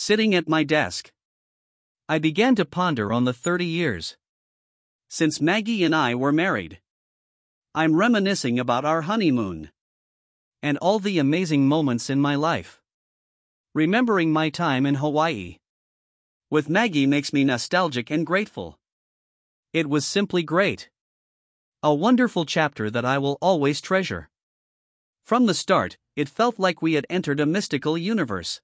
Sitting at my desk, I began to ponder on the 30 years since Maggie and I were married. I'm reminiscing about our honeymoon and all the amazing moments in my life. Remembering my time in Hawaii with Maggie makes me nostalgic and grateful. It was simply great. A wonderful chapter that I will always treasure. From the start, it felt like we had entered a mystical universe,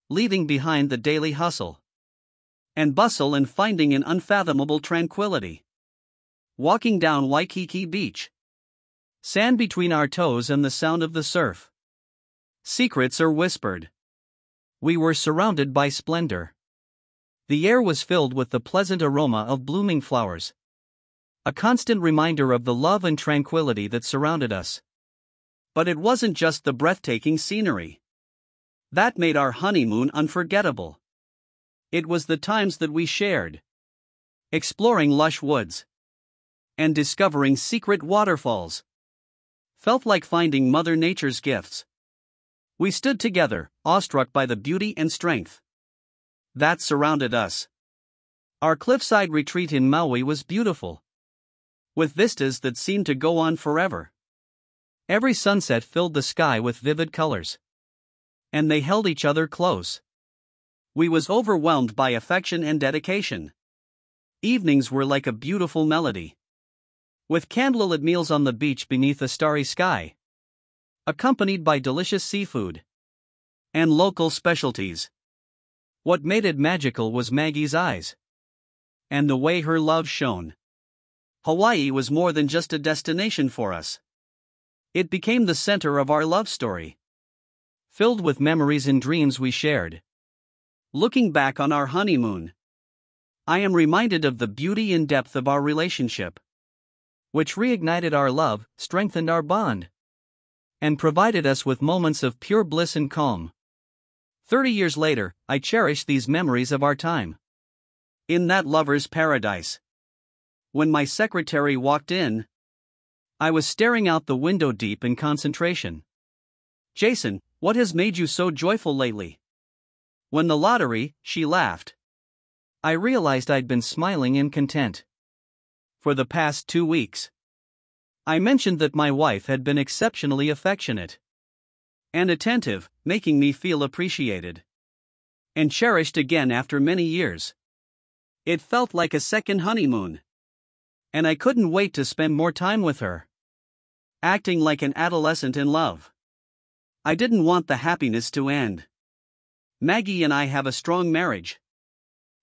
leaving behind the daily hustle and bustle and finding an unfathomable tranquility. Walking down Waikiki Beach, sand between our toes and the sound of the surf. Secrets are whispered. We were surrounded by splendor. The air was filled with the pleasant aroma of blooming flowers, a constant reminder of the love and tranquility that surrounded us. But it wasn't just the breathtaking scenery that made our honeymoon unforgettable. It was the times that we shared, exploring lush woods and discovering secret waterfalls. Felt like finding Mother Nature's gifts. We stood together, awestruck by the beauty and strength that surrounded us. Our cliffside retreat in Maui was beautiful, with vistas that seemed to go on forever. Every sunset filled the sky with vivid colors, and they held each other close. We was overwhelmed by affection and dedication. Evenings were like a beautiful melody, with candlelit meals on the beach beneath a starry sky, accompanied by delicious seafood and local specialties. What made it magical was Maggie's eyes and the way her love shone. Hawaii was more than just a destination for us. It became the center of our love story, filled with memories and dreams we shared. Looking back on our honeymoon, I am reminded of the beauty and depth of our relationship, which reignited our love, strengthened our bond, and provided us with moments of pure bliss and calm. 30 years later, I cherish these memories of our time in that lover's paradise. When my secretary walked in, I was staring out the window deep in concentration. "Jason, what has made you so joyful lately?" "When the lottery," she laughed. I realized I'd been smiling in content for the past 2 weeks. I mentioned that my wife had been exceptionally affectionate and attentive, making me feel appreciated and cherished again after many years. It felt like a second honeymoon, and I couldn't wait to spend more time with her. Acting like an adolescent in love, I didn't want the happiness to end. Maggie and I have a strong marriage,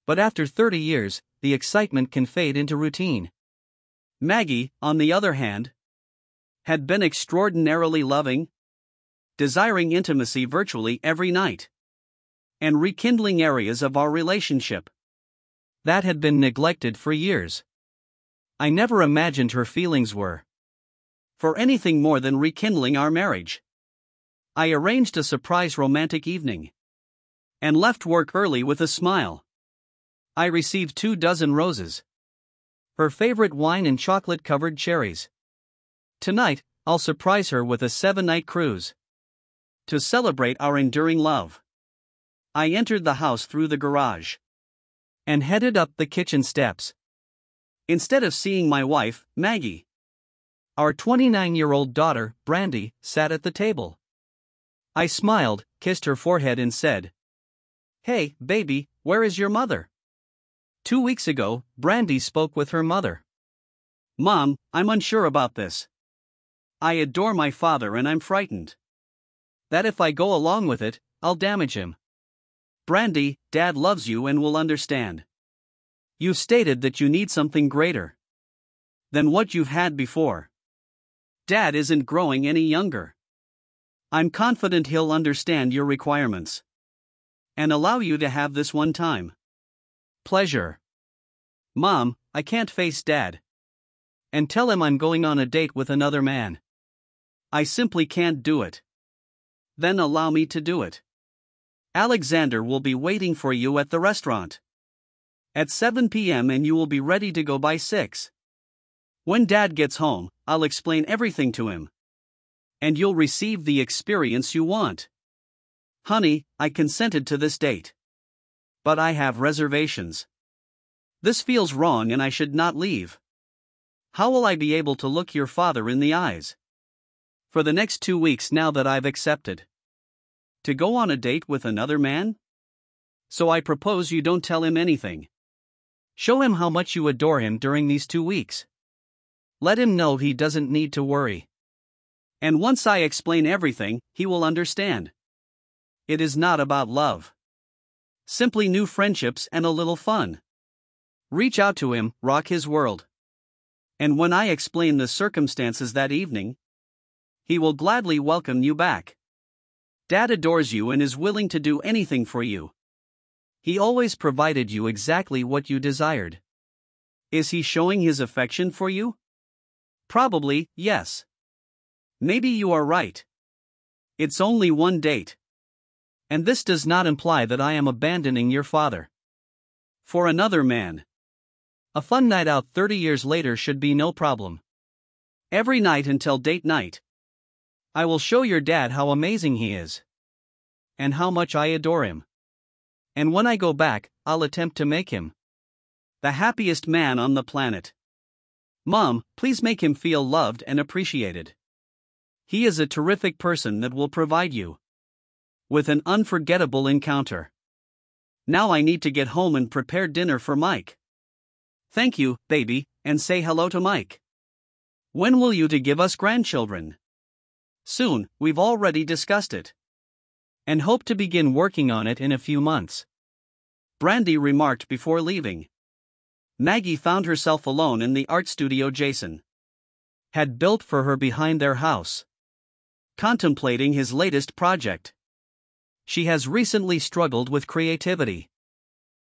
but after 30 years, the excitement can fade into routine. Maggie, on the other hand, had been extraordinarily loving, desiring intimacy virtually every night, and rekindling areas of our relationship that had been neglected for years. I never imagined her feelings were for anything more than rekindling our marriage. I arranged a surprise romantic evening and left work early with a smile. I received 24 roses, her favorite wine and chocolate-covered cherries. Tonight, I'll surprise her with a 7-night cruise to celebrate our enduring love. I entered the house through the garage and headed up the kitchen steps. Instead of seeing my wife, Maggie, our 29-year-old daughter, Brandy, sat at the table. I smiled, kissed her forehead and said, "Hey, baby, where is your mother?" 2 weeks ago, Brandy spoke with her mother. "Mom, I'm unsure about this. I adore my father and I'm frightened that if I go along with it, I'll damage him." "Brandy, Dad loves you and will understand. You've stated that you need something greater than what you've had before. Dad isn't growing any younger. I'm confident he'll understand your requirements and allow you to have this one-time pleasure." "Mom, I can't face Dad and tell him I'm going on a date with another man. I simply can't do it." "Then allow me to do it. Alexander will be waiting for you at the restaurant at 7 p.m. and you will be ready to go by 6. When Dad gets home, I'll explain everything to him, and you'll receive the experience you want." Honey, I consented to this date. But I have reservations. This feels wrong and I should not leave. How will I be able to look your father in the eyes? For the next 2 weeks now that I've accepted to go on a date with another man? So I propose you don't tell him anything. Show him how much you adore him during these 2 weeks. Let him know he doesn't need to worry. And once I explain everything, he will understand. It is not about love. Simply new friendships and a little fun. Reach out to him, rock his world. And when I explain the circumstances that evening, he will gladly welcome you back. Dad adores you and is willing to do anything for you. He always provided you exactly what you desired. Is he showing his affection for you? Probably, yes. Maybe you are right. It's only one date. And this does not imply that I am abandoning your father for another man. A fun night out 30 years later should be no problem. Every night until date night, I will show your dad how amazing he is. And how much I adore him. And when I go back, I'll attempt to make him the happiest man on the planet. Mom, please make him feel loved and appreciated. He is a terrific person that will provide you with an unforgettable encounter. Now I need to get home and prepare dinner for Mike. Thank you, baby, and say hello to Mike. When will you to give us grandchildren? Soon, we've already discussed it. And hope to begin working on it in a few months. Brandy remarked before leaving. Maggie found herself alone in the art studio Jason had built for her behind their house, contemplating his latest project. She has recently struggled with creativity,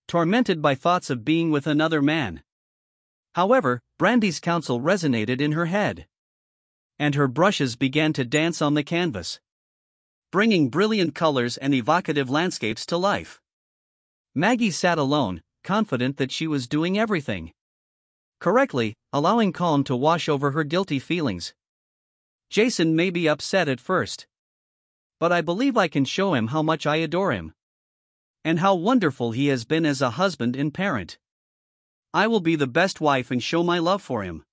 tormented by thoughts of being with another man. However, Brandy's counsel resonated in her head, and her brushes began to dance on the canvas, bringing brilliant colors and evocative landscapes to life. Maggie sat alone, confident that she was doing everything correctly, allowing calm to wash over her guilty feelings. Jason may be upset at first, but I believe I can show him how much I adore him, and how wonderful he has been as a husband and parent. I will be the best wife and show my love for him.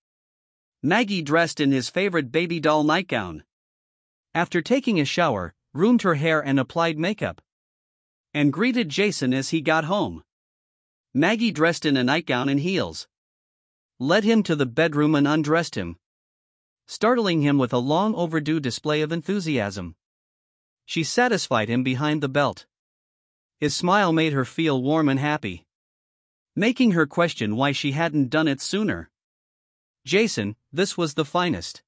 Maggie dressed in his favorite baby doll nightgown. After taking a shower, groomed her hair and applied makeup, and greeted Jason as he got home. Maggie dressed in a nightgown and heels, led him to the bedroom and undressed him, startling him with a long overdue display of enthusiasm. She satisfied him behind the belt. His smile made her feel warm and happy, making her question why she hadn't done it sooner. Jason, this was the finest.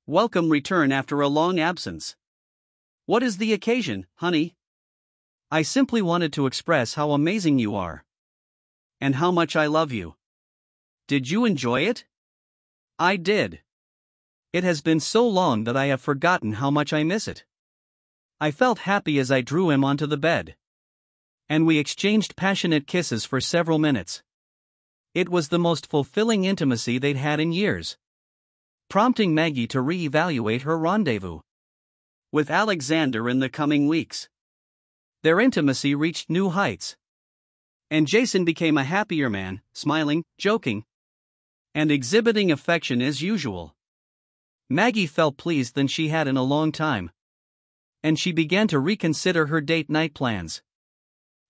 Welcome return after a long absence. What is the occasion, honey? I simply wanted to express how amazing you are. And how much I love you. Did you enjoy it? I did. It has been so long that I have forgotten how much I miss it. I felt happy as I drew him onto the bed, and we exchanged passionate kisses for several minutes. It was the most fulfilling intimacy they'd had in years, prompting Maggie to re-evaluate her rendezvous with Alexander in the coming weeks. Their intimacy reached new heights, and Jason became a happier man, smiling, joking, and exhibiting affection as usual. Maggie felt pleased than she had in a long time, and she began to reconsider her date night plans.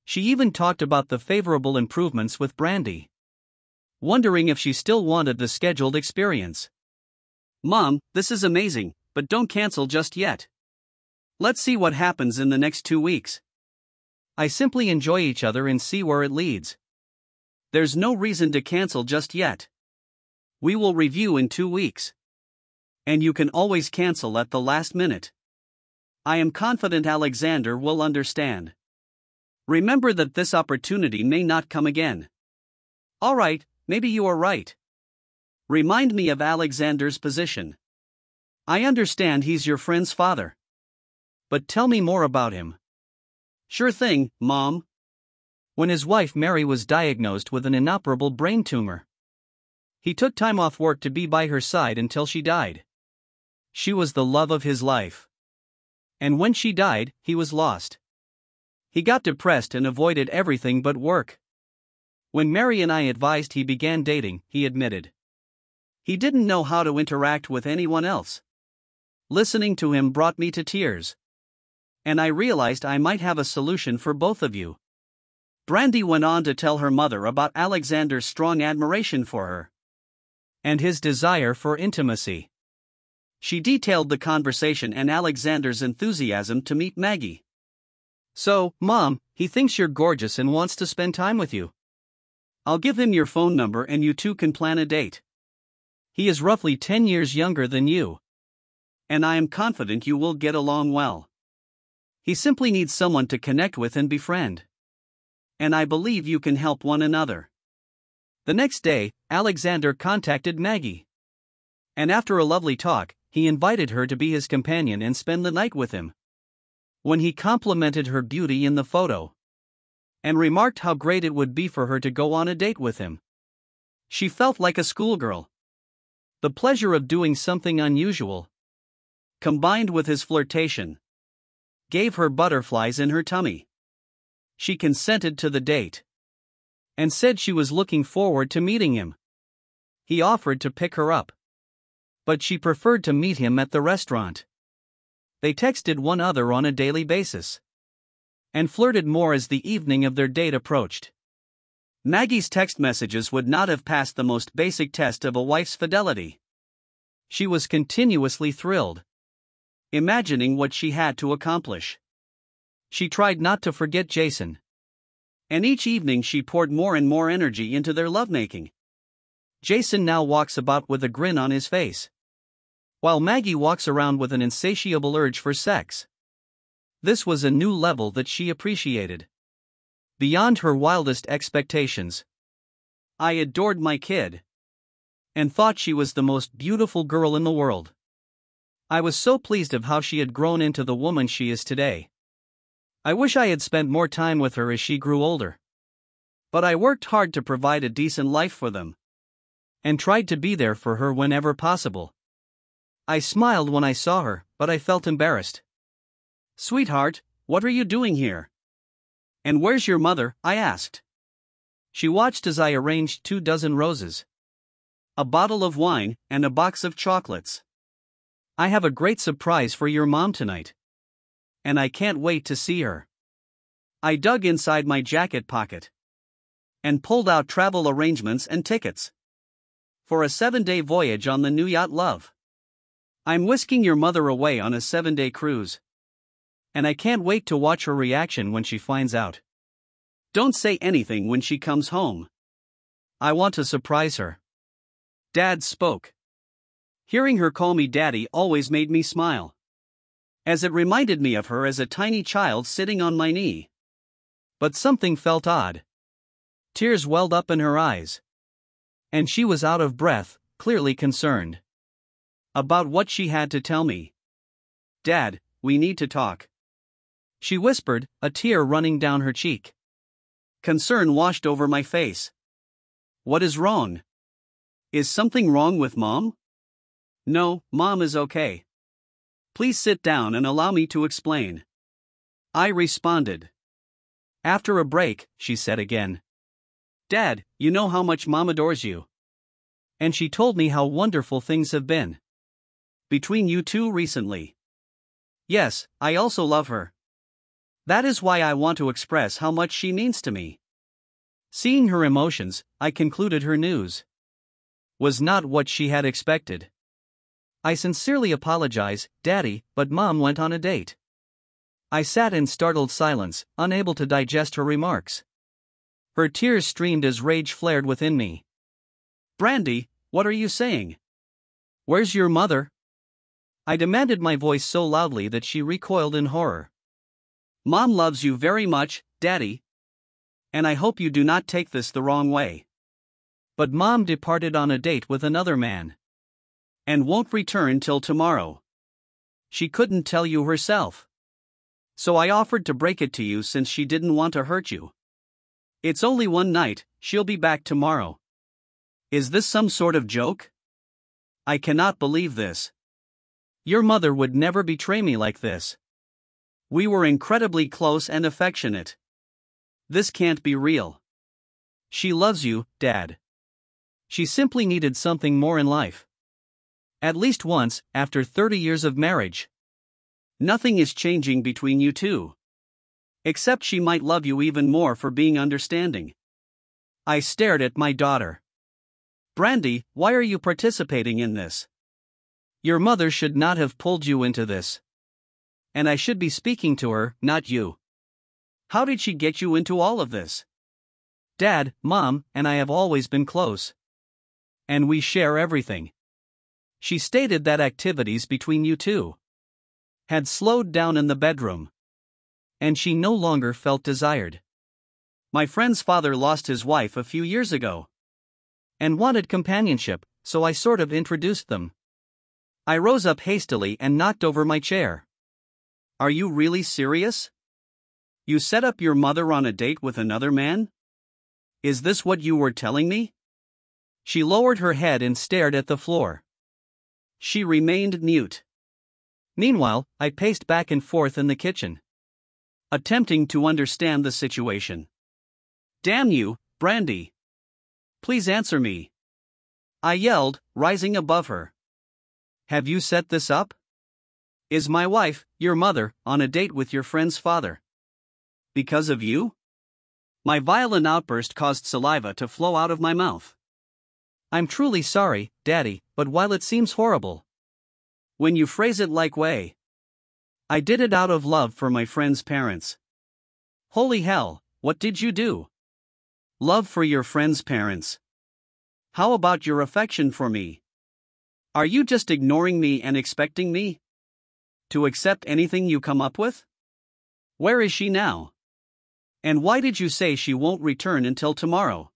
She even talked about the favorable improvements with Brandy, wondering if she still wanted the scheduled experience. Mom, this is amazing, but don't cancel just yet. Let's see what happens in the next 2 weeks. I simply enjoy each other and see where it leads. There's no reason to cancel just yet. We will review in 2 weeks. And you can always cancel at the last minute. I am confident Alexander will understand. Remember that this opportunity may not come again. Alright, maybe you are right. Remind me of Alexander's position. I understand he's your friend's father. But tell me more about him. Sure thing, Mom. When his wife Mary was diagnosed with an inoperable brain tumor, he took time off work to be by her side until she died. She was the love of his life. And when she died, he was lost. He got depressed and avoided everything but work. When Mary and I advised he began dating, he admitted he didn't know how to interact with anyone else. Listening to him brought me to tears. And I realized I might have a solution for both of you. Brandy went on to tell her mother about Alexander's strong admiration for her and his desire for intimacy. She detailed the conversation and Alexander's enthusiasm to meet Maggie. So, Mom, he thinks you're gorgeous and wants to spend time with you. I'll give him your phone number and you two can plan a date. He is roughly 10 years younger than you. And I am confident you will get along well. He simply needs someone to connect with and befriend. And I believe you can help one another. The next day, Alexander contacted Maggie. And after a lovely talk, he invited her to be his companion and spend the night with him. When he complimented her beauty in the photo and remarked how great it would be for her to go on a date with him, she felt like a schoolgirl. The pleasure of doing something unusual, combined with his flirtation, gave her butterflies in her tummy. She consented to the date and said she was looking forward to meeting him. He offered to pick her up, but she preferred to meet him at the restaurant. They texted one another on a daily basis and flirted more as the evening of their date approached. Maggie's text messages would not have passed the most basic test of a wife's fidelity. She was continuously thrilled, imagining what she had to accomplish. She tried not to forget Jason. And each evening she poured more and more energy into their lovemaking. Jason now walks about with a grin on his face, while Maggie walks around with an insatiable urge for sex. This was a new level that she appreciated, beyond her wildest expectations. I adored my kid and thought she was the most beautiful girl in the world. I was so pleased of how she had grown into the woman she is today. I wish I had spent more time with her as she grew older. But I worked hard to provide a decent life for them and tried to be there for her whenever possible. I smiled when I saw her, but I felt embarrassed. "Sweetheart, what are you doing here? And where's your mother?" I asked. She watched as I arranged 24 roses, a bottle of wine, and a box of chocolates. "I have a great surprise for your mom tonight. And I can't wait to see her." I dug inside my jacket pocket and pulled out travel arrangements and tickets for a 7-day voyage on the new yacht Love. "I'm whisking your mother away on a 7-day cruise. And I can't wait to watch her reaction when she finds out. Don't say anything when she comes home. I want to surprise her." Dad spoke. Hearing her call me Daddy always made me smile, as it reminded me of her as a tiny child sitting on my knee. But something felt odd. Tears welled up in her eyes, and she was out of breath, clearly concerned about what she had to tell me. "Dad, we need to talk," she whispered, a tear running down her cheek. Concern washed over my face. "What is wrong? Is something wrong with Mom?" "No, Mom is okay. Please sit down and allow me to explain," I responded. After a break, she said again, "Dad, you know how much Mom adores you. And she told me how wonderful things have been between you two recently. Yes, I also love her. That is why I want to express how much she means to me." Seeing her emotions, I concluded her news was not what she had expected. "I sincerely apologize, Daddy, but Mom went on a date." I sat in startled silence, unable to digest her remarks. Her tears streamed as rage flared within me. "Brandy, what are you saying? Where's your mother?" I demanded, my voice so loudly that she recoiled in horror. "Mom loves you very much, Daddy. And I hope you do not take this the wrong way. But Mom departed on a date with another man and won't return till tomorrow. She couldn't tell you herself. So I offered to break it to you since she didn't want to hurt you. It's only one night, she'll be back tomorrow. Is this some sort of joke? I cannot believe this. Your mother would never betray me like this." We were incredibly close and affectionate. This can't be real. She loves you, Dad. She simply needed something more in life. At least once, after 30 years of marriage. Nothing is changing between you two. Except she might love you even more for being understanding. I stared at my daughter. Brandy, why are you participating in this? Your mother should not have pulled you into this. And I should be speaking to her, not you. How did she get you into all of this? Dad, Mom, and I have always been close. And we share everything. She stated that activities between you two had slowed down in the bedroom. And she no longer felt desired. My friend's father lost his wife a few years ago. And wanted companionship, so I sort of introduced them. I rose up hastily and knocked over my chair. Are you really serious? You set up your mother on a date with another man? Is this what you were telling me? She lowered her head and stared at the floor. She remained mute. Meanwhile, I paced back and forth in the kitchen, attempting to understand the situation. Damn you, Brandy. Please answer me. I yelled, rising above her. Have you set this up? Is my wife, your mother, on a date with your friend's father? Because of you? My violent outburst caused saliva to flow out of my mouth. I'm truly sorry, Daddy, but while it seems horrible, when you phrase it like way, I did it out of love for my friend's parents. Holy hell, what did you do? Love for your friend's parents. How about your affection for me? Are you just ignoring me and expecting me to accept anything you come up with? Where is she now? And why did you say she won't return until tomorrow?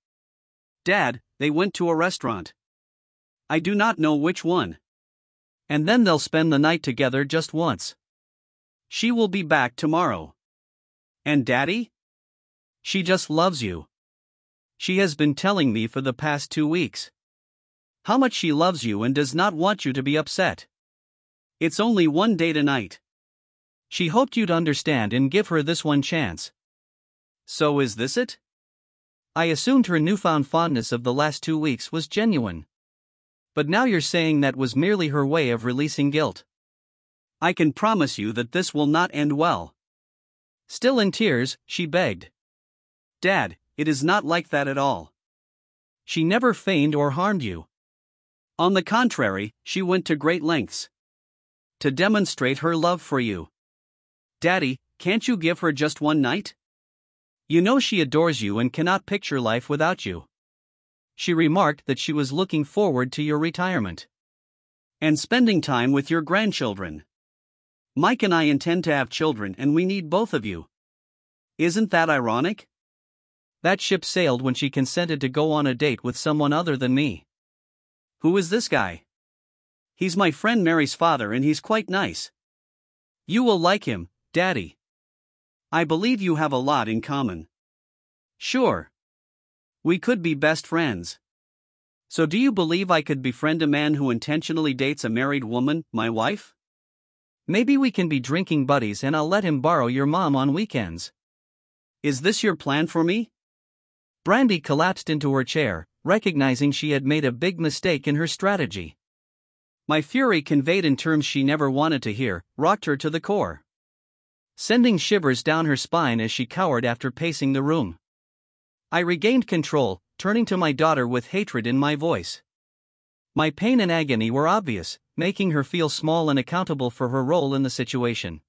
Dad, they went to a restaurant. I do not know which one. And then they'll spend the night together just once. She will be back tomorrow. And Daddy? She just loves you. She has been telling me for the past 2 weeks how much she loves you and does not want you to be upset. It's only one day tonight. She hoped you'd understand and give her this one chance. So is this it? I assumed her newfound fondness of the last 2 weeks was genuine. But now you're saying that was merely her way of releasing guilt. I can promise you that this will not end well. Still in tears, she begged. Dad, it is not like that at all. She never feigned or harmed you. On the contrary, she went to great lengths to demonstrate her love for you. Daddy, can't you give her just one night? You know she adores you and cannot picture life without you. She remarked that she was looking forward to your retirement and spending time with your grandchildren. Mike and I intend to have children and we need both of you. Isn't that ironic? That ship sailed when she consented to go on a date with someone other than me. Who is this guy? He's my friend Mary's father and he's quite nice. You will like him, Daddy. I believe you have a lot in common. Sure. We could be best friends. So do you believe I could befriend a man who intentionally dates a married woman, my wife? Maybe we can be drinking buddies and I'll let him borrow your mom on weekends. Is this your plan for me? Brandy collapsed into her chair, recognizing she had made a big mistake in her strategy. My fury, conveyed in terms she never wanted to hear, rocked her to the core, sending shivers down her spine as she cowered after pacing the room. I regained control, turning to my daughter with hatred in my voice. My pain and agony were obvious, making her feel small and accountable for her role in the situation.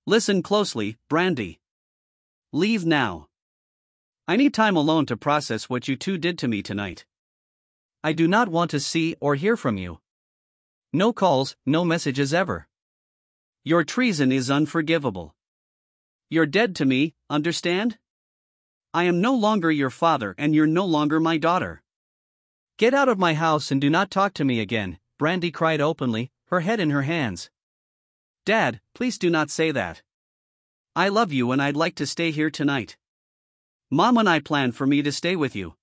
Listen closely, Brandy. Leave now. I need time alone to process what you two did to me tonight. I do not want to see or hear from you. No calls, no messages ever. Your treason is unforgivable. You're dead to me, understand? I am no longer your father and you're no longer my daughter. Get out of my house and do not talk to me again, Brandy cried openly, her head in her hands. Dad, please do not say that. I love you and I'd like to stay here tonight. Mom and I plan for me to stay with you.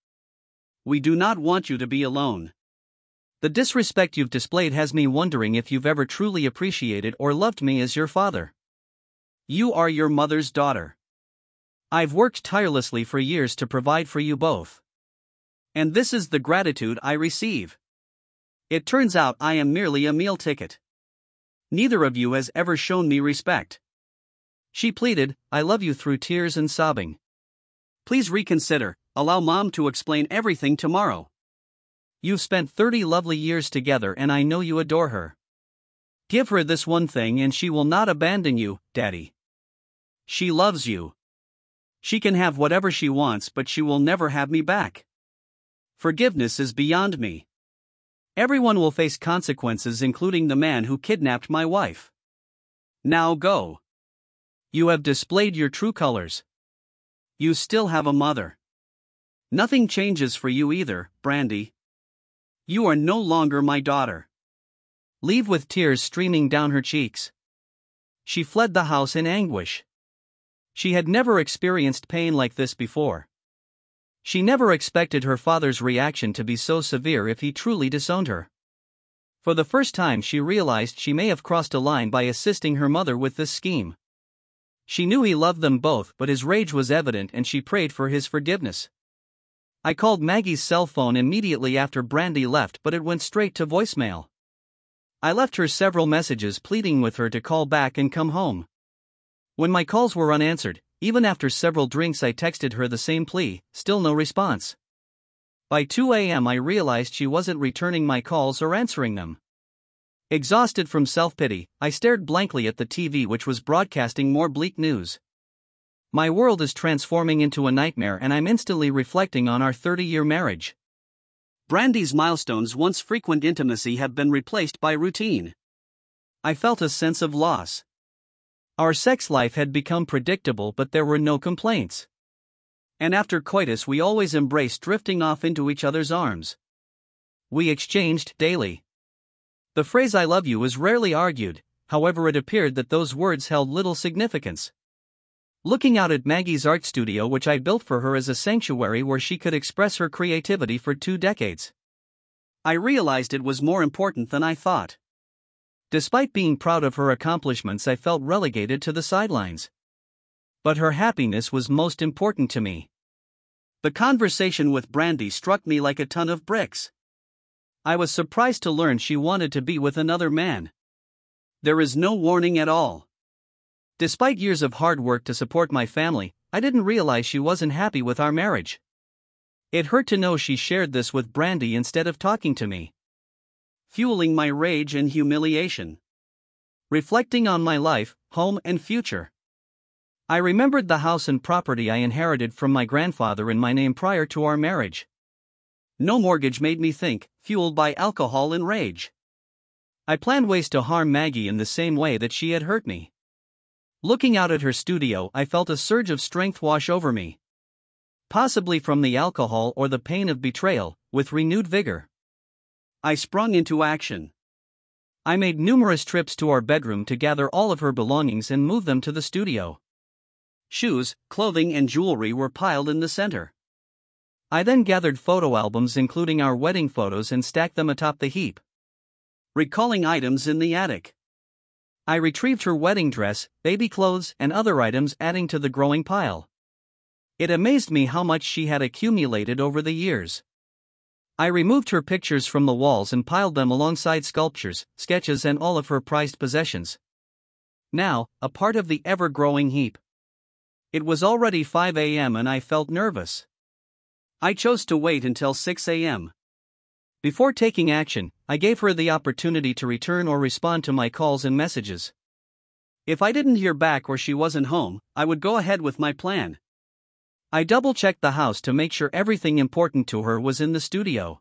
We do not want you to be alone. The disrespect you've displayed has me wondering if you've ever truly appreciated or loved me as your father. You are your mother's daughter. I've worked tirelessly for years to provide for you both. And this is the gratitude I receive. It turns out I am merely a meal ticket. Neither of you has ever shown me respect. She pleaded, I love you, through tears and sobbing. Please reconsider, allow Mom to explain everything tomorrow. You've spent 30 lovely years together and I know you adore her. Give her this one thing and she will not abandon you, Daddy. She loves you. She can have whatever she wants, but she will never have me back. Forgiveness is beyond me. Everyone will face consequences, including the man who kidnapped my wife. Now go. You have displayed your true colors. You still have a mother. Nothing changes for you either, Brandy. You are no longer my daughter. Leave, with tears streaming down her cheeks. She fled the house in anguish. She had never experienced pain like this before. She never expected her father's reaction to be so severe if he truly disowned her. For the first time she realized she may have crossed a line by assisting her mother with this scheme. She knew he loved them both, but his rage was evident and she prayed for his forgiveness. I called Maggie's cell phone immediately after Brandy left, but it went straight to voicemail. I left her several messages pleading with her to call back and come home. When my calls were unanswered, even after several drinks, I texted her the same plea, still no response. By 2 a.m. I realized she wasn't returning my calls or answering them. Exhausted from self-pity, I stared blankly at the TV, which was broadcasting more bleak news. My world is transforming into a nightmare and I'm instantly reflecting on our 30-year marriage. Brandy's milestones, once frequent intimacy, have been replaced by routine. I felt a sense of loss. Our sex life had become predictable, but there were no complaints. And after coitus we always embraced, drifting off into each other's arms. We exchanged daily. The phrase I love you was rarely argued, however it appeared that those words held little significance. Looking out at Maggie's art studio, which I built for her as a sanctuary where she could express her creativity for 2 decades, I realized it was more important than I thought. Despite being proud of her accomplishments, I felt relegated to the sidelines. But her happiness was most important to me. The conversation with Brandy struck me like a ton of bricks. I was surprised to learn she wanted to be with another man. There is no warning at all. Despite years of hard work to support my family, I didn't realize she wasn't happy with our marriage. It hurt to know she shared this with Brandy instead of talking to me, fueling my rage and humiliation. Reflecting on my life, home, and future, I remembered the house and property I inherited from my grandfather in my name prior to our marriage. No mortgage made me think, fueled by alcohol and rage. I planned ways to harm Maggie in the same way that she had hurt me. Looking out at her studio, I felt a surge of strength wash over me. Possibly from the alcohol or the pain of betrayal, with renewed vigor, I sprung into action. I made numerous trips to our bedroom to gather all of her belongings and move them to the studio. Shoes, clothing, and jewelry were piled in the center. I then gathered photo albums including our wedding photos and stacked them atop the heap, recalling items in the attic. I retrieved her wedding dress, baby clothes, and other items, adding to the growing pile. It amazed me how much she had accumulated over the years. I removed her pictures from the walls and piled them alongside sculptures, sketches, and all of her prized possessions. Now, a part of the ever-growing heap. It was already 5 a.m. and I felt nervous. I chose to wait until 6 a.m. Before taking action, I gave her the opportunity to return or respond to my calls and messages. If I didn't hear back or she wasn't home, I would go ahead with my plan. I double-checked the house to make sure everything important to her was in the studio.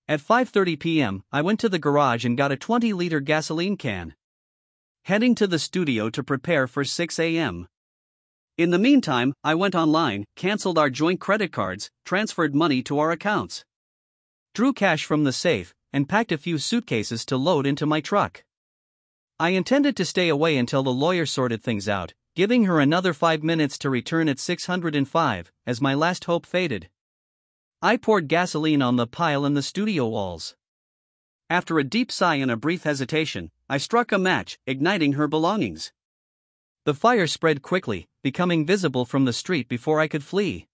At 5:30 p.m., I went to the garage and got a 20-liter gasoline can, heading to the studio to prepare for 6 a.m. In the meantime, I went online, canceled our joint credit cards, transferred money to our accounts, drew cash from the safe, and packed a few suitcases to load into my truck. I intended to stay away until the lawyer sorted things out, giving her another 5 minutes to return at 605, as my last hope faded. I poured gasoline on the pile in the studio walls. After a deep sigh and a brief hesitation, I struck a match, igniting her belongings. The fire spread quickly, becoming visible from the street before I could flee.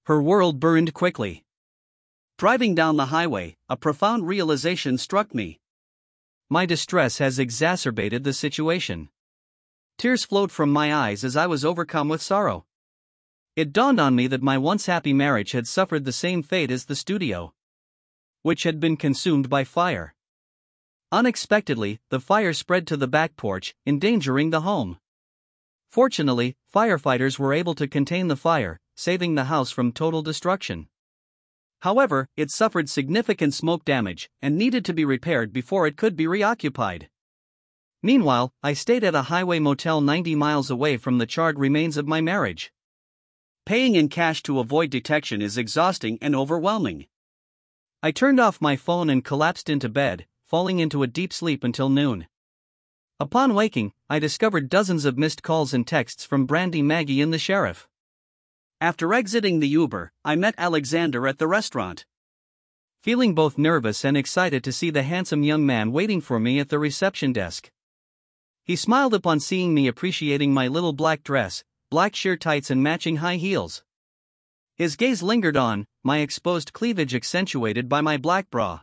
Her world burned quickly. Driving down the highway, a profound realization struck me. My distress has exacerbated the situation. Tears flowed from my eyes as I was overcome with sorrow. It dawned on me that my once happy marriage had suffered the same fate as the studio, which had been consumed by fire. Unexpectedly, the fire spread to the back porch, endangering the home. Fortunately, firefighters were able to contain the fire, saving the house from total destruction. However, it suffered significant smoke damage and needed to be repaired before it could be reoccupied. Meanwhile, I stayed at a highway motel 90 miles away from the charred remains of my marriage. Paying in cash to avoid detection is exhausting and overwhelming. I turned off my phone and collapsed into bed, falling into a deep sleep until noon. Upon waking, I discovered dozens of missed calls and texts from Brandy, Maggie, and the sheriff. After exiting the Uber, I met Alexander at the restaurant. Feeling both nervous and excited to see the handsome young man waiting for me at the reception desk. He smiled upon seeing me, appreciating my little black dress, black sheer tights, and matching high heels. His gaze lingered on my exposed cleavage, accentuated by my black bra.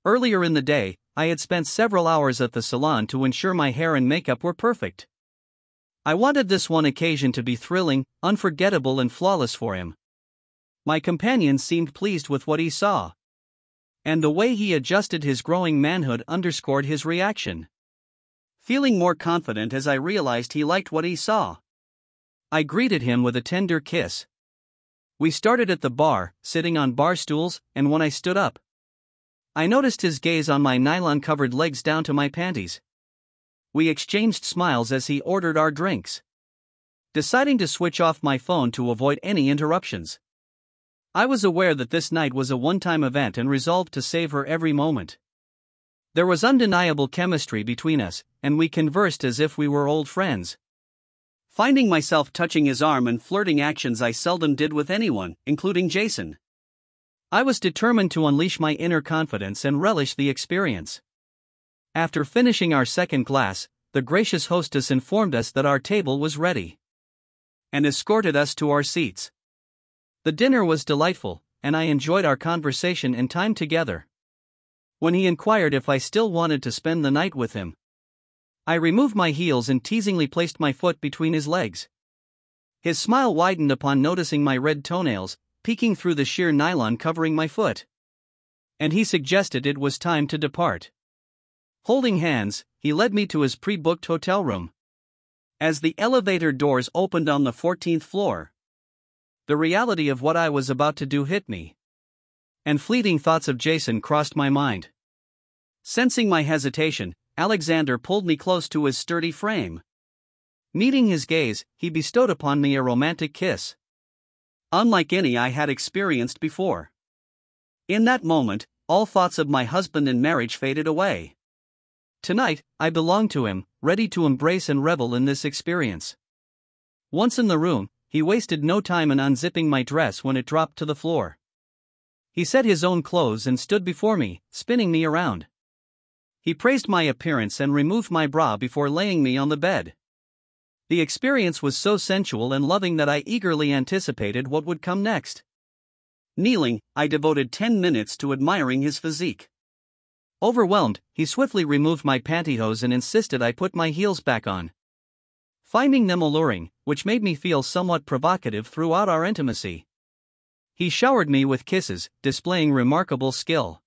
Earlier in the day, I had spent several hours at the salon to ensure my hair and makeup were perfect. I wanted this one occasion to be thrilling, unforgettable, and flawless for him. My companion seemed pleased with what he saw, and the way he adjusted his growing manhood underscored his reaction. Feeling more confident as I realized he liked what he saw, I greeted him with a tender kiss. We started at the bar, sitting on bar stools, and when I stood up, I noticed his gaze on my nylon-covered legs down to my panties. We exchanged smiles as he ordered our drinks. Deciding to switch off my phone to avoid any interruptions, I was aware that this night was a one-time event and resolved to save her every moment. There was undeniable chemistry between us, and we conversed as if we were old friends. Finding myself touching his arm and flirting actions I seldom did with anyone, including Jason. I was determined to unleash my inner confidence and relish the experience. After finishing our second glass, the gracious hostess informed us that our table was ready and escorted us to our seats. The dinner was delightful, and I enjoyed our conversation and time together. When he inquired if I still wanted to spend the night with him, I removed my heels and teasingly placed my foot between his legs. His smile widened upon noticing my red toenails peeking through the sheer nylon covering my foot, and he suggested it was time to depart. Holding hands, he led me to his pre-booked hotel room. As the elevator doors opened on the 14th floor, the reality of what I was about to do hit me, and fleeting thoughts of Jason crossed my mind. Sensing my hesitation, Alexander pulled me close to his sturdy frame. Meeting his gaze, he bestowed upon me a romantic kiss, unlike any I had experienced before. In that moment, all thoughts of my husband and marriage faded away. Tonight, I belonged to him, ready to embrace and revel in this experience. Once in the room, he wasted no time in unzipping my dress when it dropped to the floor. He set his own clothes and stood before me, spinning me around. He praised my appearance and removed my bra before laying me on the bed. The experience was so sensual and loving that I eagerly anticipated what would come next. Kneeling, I devoted 10 minutes to admiring his physique. Overwhelmed, he swiftly removed my pantyhose and insisted I put my heels back on, finding them alluring, which made me feel somewhat provocative throughout our intimacy. He showered me with kisses, displaying remarkable skill.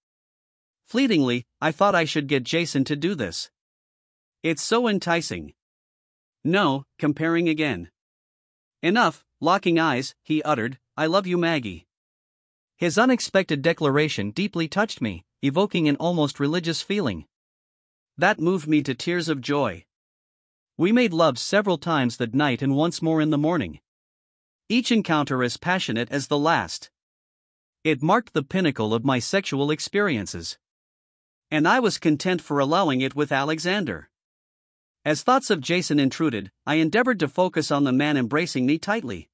Fleetingly, I thought I should get Jason to do this. It's so enticing. No, comparing again. Enough. Locking eyes, he uttered, "I love you, Maggie." His unexpected declaration deeply touched me, evoking an almost religious feeling that moved me to tears of joy. We made love several times that night and once more in the morning, each encounter as passionate as the last. It marked the pinnacle of my sexual experiences, and I was content for allowing it with Alexander. As thoughts of Jason intruded, I endeavored to focus on the man embracing me tightly,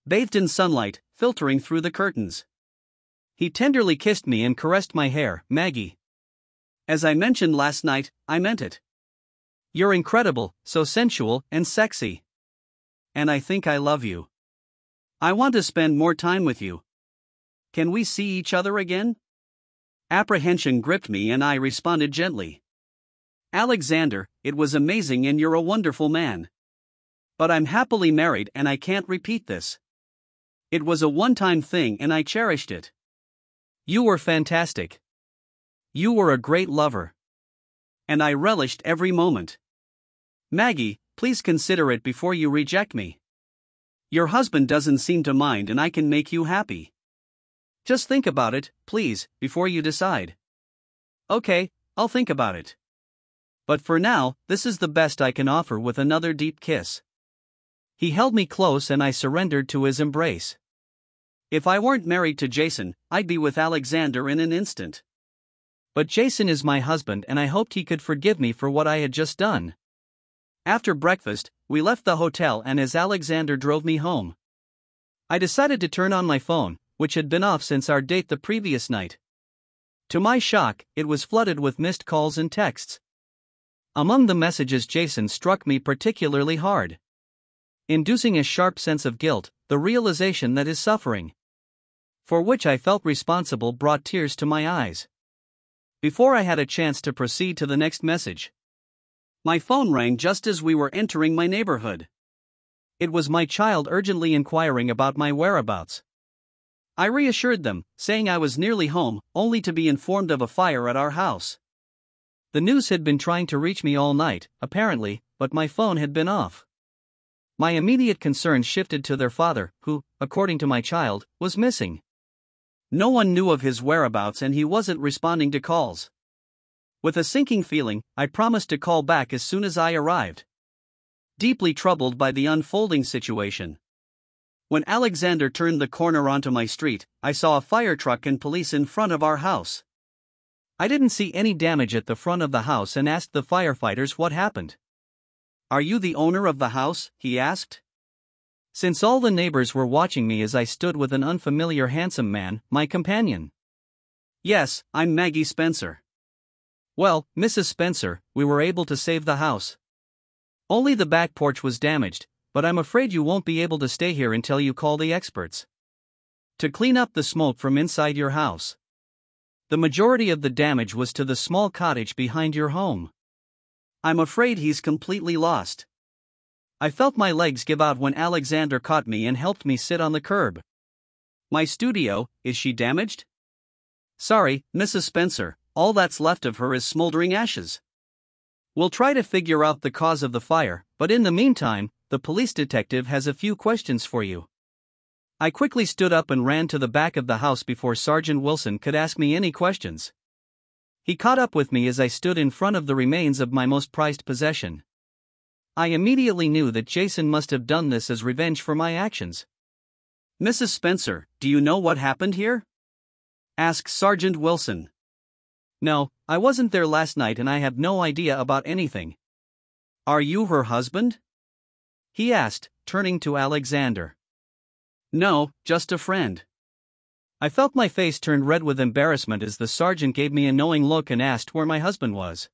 bathed in sunlight, filtering through the curtains. He tenderly kissed me and caressed my hair. "Maggie, as I mentioned last night, I meant it. You're incredible, so sensual and sexy. And I think I love you. I want to spend more time with you. Can we see each other again? Apprehension gripped me and I responded gently. Alexander, it was amazing and you're a wonderful man. But I'm happily married and I can't repeat this. It was a one-time thing and I cherished it. You were fantastic. You were a great lover. And I relished every moment. Maggie, please consider it before you reject me. Your husband doesn't seem to mind and I can make you happy. Just think about it, please, before you decide. Okay, I'll think about it. But for now, this is the best I can offer with another deep kiss. He held me close and I surrendered to his embrace. If I weren't married to Jason, I'd be with Alexander in an instant. But Jason is my husband and I hoped he could forgive me for what I had just done. After breakfast, we left the hotel and as Alexander drove me home, I decided to turn on my phone, which had been off since our date the previous night. To my shock, it was flooded with missed calls and texts. Among the messages Jason struck me particularly hard, inducing a sharp sense of guilt, the realization that his suffering, for which I felt responsible, brought tears to my eyes. Before I had a chance to proceed to the next message, my phone rang just as we were entering my neighborhood. It was my child urgently inquiring about my whereabouts. I reassured them, saying I was nearly home, only to be informed of a fire at our house. The news had been trying to reach me all night, apparently, but my phone had been off. My immediate concern shifted to their father, who, according to my child, was missing. No one knew of his whereabouts and he wasn't responding to calls. With a sinking feeling, I promised to call back as soon as I arrived, deeply troubled by the unfolding situation. When Alexander turned the corner onto my street, I saw a fire truck and police in front of our house. I didn't see any damage at the front of the house and asked the firefighters what happened. Are you the owner of the house? He asked. Since all the neighbors were watching me as I stood with an unfamiliar handsome man, my companion. Yes, I'm Maggie Spencer. Well, Mrs. Spencer, we were able to save the house. Only the back porch was damaged, but I'm afraid you won't be able to stay here until you call the experts to clean up the smoke from inside your house. The majority of the damage was to the small cottage behind your home. I'm afraid he's completely lost. I felt my legs give out when Alexander caught me and helped me sit on the curb. My studio, is she damaged? Sorry, Mrs. Spencer, all that's left of her is smoldering ashes. We'll try to figure out the cause of the fire, but in the meantime, the police detective has a few questions for you. I quickly stood up and ran to the back of the house before Sergeant Wilson could ask me any questions. He caught up with me as I stood in front of the remains of my most prized possession. I immediately knew that Jason must have done this as revenge for my actions. Mrs. Spencer, do you know what happened here? Asked Sergeant Wilson. No, I wasn't there last night and I have no idea about anything. Are you her husband? He asked, turning to Alexander. No, just a friend. I felt my face turn red with embarrassment as the sergeant gave me a knowing look and asked where my husband was.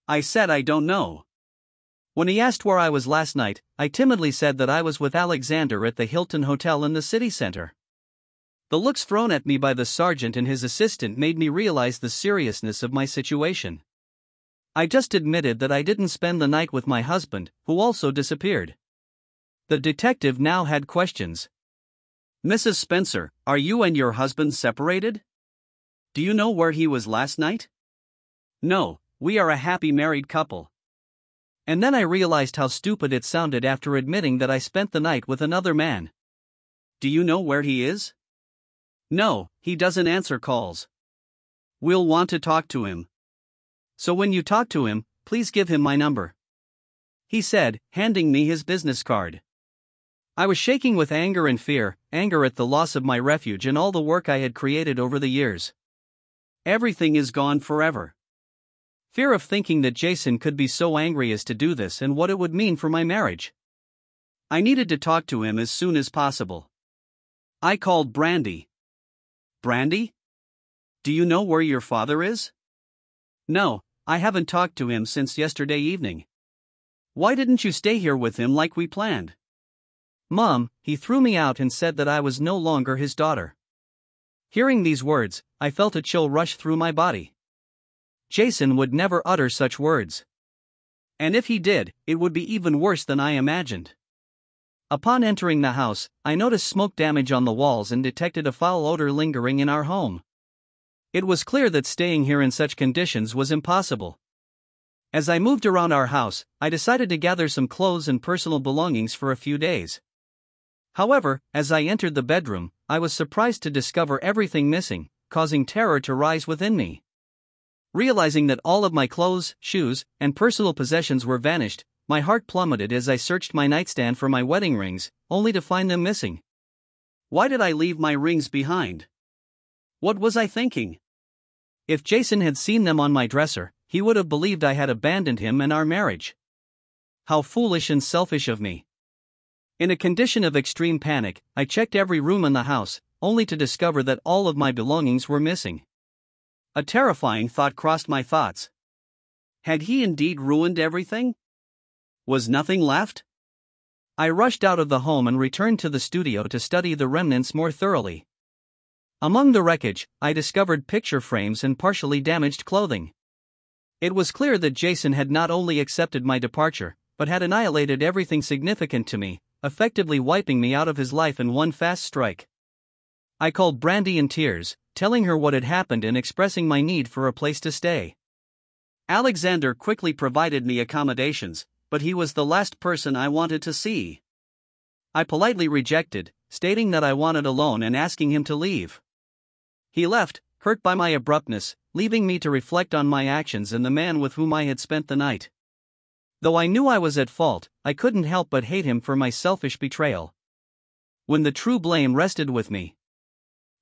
I said I don't know. When he asked where I was last night, I timidly said that I was with Alexander at the Hilton Hotel in the city center. The looks thrown at me by the sergeant and his assistant made me realize the seriousness of my situation. I just admitted that I didn't spend the night with my husband, who also disappeared. The detective now had questions. Mrs. Spencer, are you and your husband separated? Do you know where he was last night? No, we are a happy married couple. And then I realized how stupid it sounded after admitting that I spent the night with another man. Do you know where he is? No, he doesn't answer calls. We'll want to talk to him. So when you talk to him, please give him my number. He said, handing me his business card. I was shaking with anger and fear, anger at the loss of my refuge and all the work I had created over the years. Everything is gone forever. Fear of thinking that Jason could be so angry as to do this and what it would mean for my marriage. I needed to talk to him as soon as possible. I called Brandy. Brandy? Do you know where your father is? No, I haven't talked to him since yesterday evening. Why didn't you stay here with him like we planned? Mom, he threw me out and said that I was no longer his daughter. Hearing these words, I felt a chill rush through my body. Jason would never utter such words. And if he did, it would be even worse than I imagined. Upon entering the house, I noticed smoke damage on the walls and detected a foul odor lingering in our home. It was clear that staying here in such conditions was impossible. As I moved around our house, I decided to gather some clothes and personal belongings for a few days. However, as I entered the bedroom, I was surprised to discover everything missing, causing terror to rise within me. Realizing that all of my clothes, shoes, and personal possessions were vanished, my heart plummeted as I searched my nightstand for my wedding rings, only to find them missing. Why did I leave my rings behind? What was I thinking? If Jason had seen them on my dresser, he would have believed I had abandoned him and our marriage. How foolish and selfish of me. In a condition of extreme panic, I checked every room in the house, only to discover that all of my belongings were missing. A terrifying thought crossed my thoughts. Had he indeed ruined everything? Was nothing left? I rushed out of the home and returned to the studio to study the remnants more thoroughly. Among the wreckage, I discovered picture frames and partially damaged clothing. It was clear that Jason had not only accepted my departure, but had annihilated everything significant to me, effectively wiping me out of his life in one fast strike. I called Brandy in tears, telling her what had happened and expressing my need for a place to stay. Alexander quickly provided me accommodations, but he was the last person I wanted to see. I politely rejected, stating that I wanted alone and asking him to leave. He left, hurt by my abruptness, leaving me to reflect on my actions and the man with whom I had spent the night. Though I knew I was at fault, I couldn't help but hate him for my selfish betrayal. When the true blame rested with me.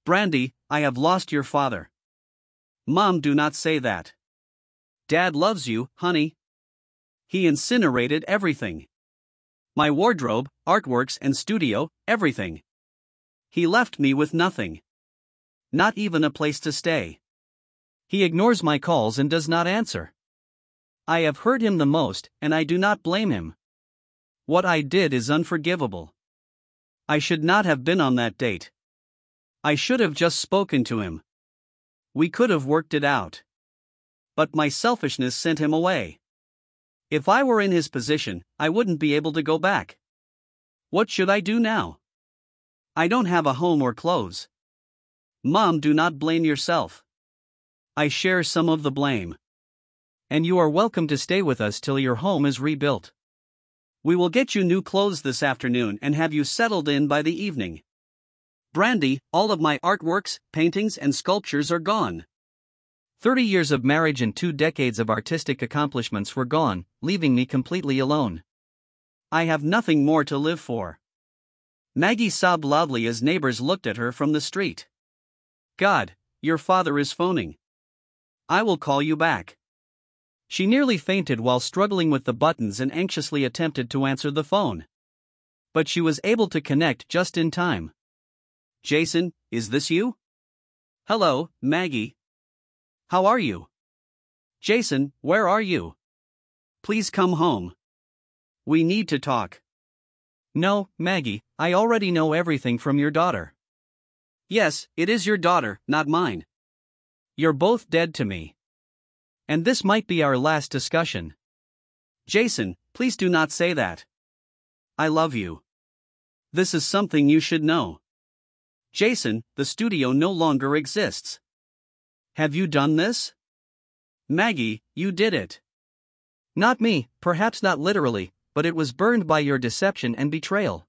Brandy, I have lost your father. Mom, do not say that. Dad loves you, honey. He incinerated everything. My wardrobe, artworks and studio, everything. He left me with nothing. Not even a place to stay. He ignores my calls and does not answer. I have hurt him the most, and I do not blame him. What I did is unforgivable. I should not have been on that date. I should have just spoken to him. We could have worked it out. But my selfishness sent him away. If I were in his position, I wouldn't be able to go back. What should I do now? I don't have a home or clothes. Mom, do not blame yourself. I share some of the blame. And you are welcome to stay with us till your home is rebuilt. We will get you new clothes this afternoon and have you settled in by the evening. Brandy, all of my artworks, paintings and sculptures are gone. 30 years of marriage and 2 decades of artistic accomplishments were gone, leaving me completely alone. I have nothing more to live for. Maggie sobbed loudly as neighbors looked at her from the street. God, your father is phoning. I will call you back. She nearly fainted while struggling with the buttons and anxiously attempted to answer the phone. But she was able to connect just in time. Jason, is this you? Hello, Maggie. How are you? Jason, where are you? Please come home. We need to talk. No, Maggie, I already know everything from your daughter. Yes, it is your daughter, not mine. You're both dead to me. And this might be our last discussion. Jason, please do not say that. I love you. This is something you should know. Jason, the studio no longer exists. Have you done this? Maggie, you did it. Not me, perhaps not literally, but it was burned by your deception and betrayal.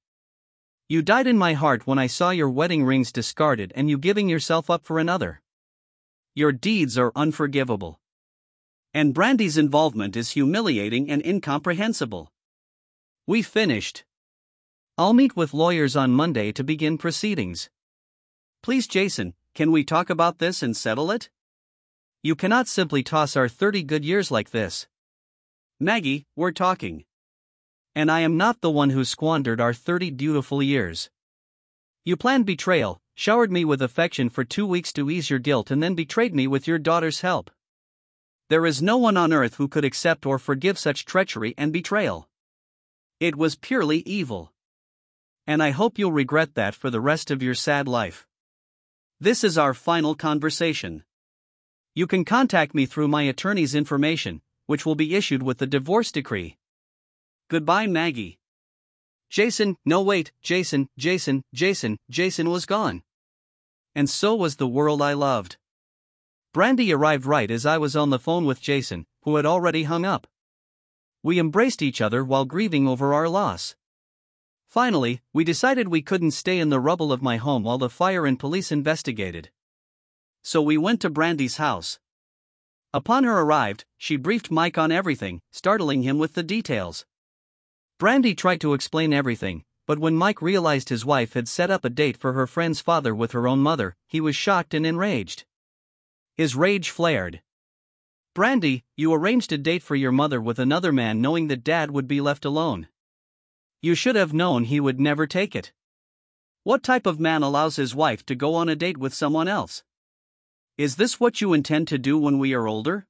You died in my heart when I saw your wedding rings discarded and you giving yourself up for another. Your deeds are unforgivable. And Brandy's involvement is humiliating and incomprehensible. We finished. I'll meet with lawyers on Monday to begin proceedings. Please, Jason, can we talk about this and settle it? You cannot simply toss our 30 good years like this. Maggie, we're talking. And I am not the one who squandered our 30 beautiful years. You planned betrayal, showered me with affection for 2 weeks to ease your guilt and then betrayed me with your daughter's help. There is no one on earth who could accept or forgive such treachery and betrayal. It was purely evil. And I hope you'll regret that for the rest of your sad life. This is our final conversation. You can contact me through my attorney's information, which will be issued with the divorce decree. Goodbye, Maggie. Jason was gone. And so was the world I loved. Brandy arrived right as I was on the phone with Jason, who had already hung up. We embraced each other while grieving over our loss. Finally, we decided we couldn't stay in the rubble of my home while the fire and police investigated. So we went to Brandy's house. Upon her arrival, she briefed Mike on everything, startling him with the details. Brandy tried to explain everything, but when Mike realized his wife had set up a date for her friend's father with her own mother, he was shocked and enraged. His rage flared. Brandy, you arranged a date for your mother with another man knowing that Dad would be left alone. You should have known he would never take it. What type of man allows his wife to go on a date with someone else? Is this what you intend to do when we are older?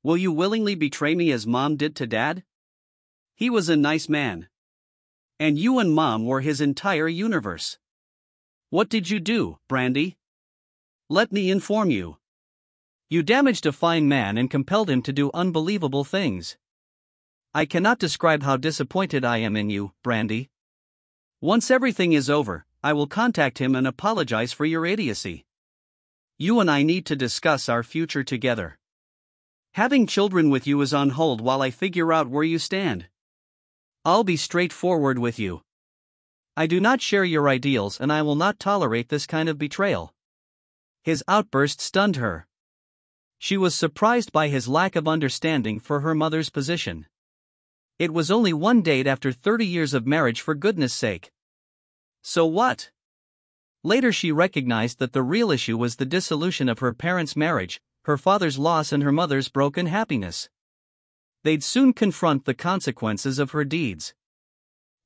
Will you willingly betray me as Mom did to Dad? He was a nice man. And you and Mom were his entire universe. What did you do, Brandy? Let me inform you. You damaged a fine man and compelled him to do unbelievable things. I cannot describe how disappointed I am in you, Brandy. Once everything is over, I will contact him and apologize for your idiocy. You and I need to discuss our future together. Having children with you is on hold while I figure out where you stand. I'll be straightforward with you. I do not share your ideals and I will not tolerate this kind of betrayal. His outburst stunned her. She was surprised by his lack of understanding for her mother's position. It was only one date after 30 years of marriage, for goodness sake. So what? Later she recognized that the real issue was the dissolution of her parents' marriage, her father's loss and her mother's broken happiness. They'd soon confront the consequences of her deeds.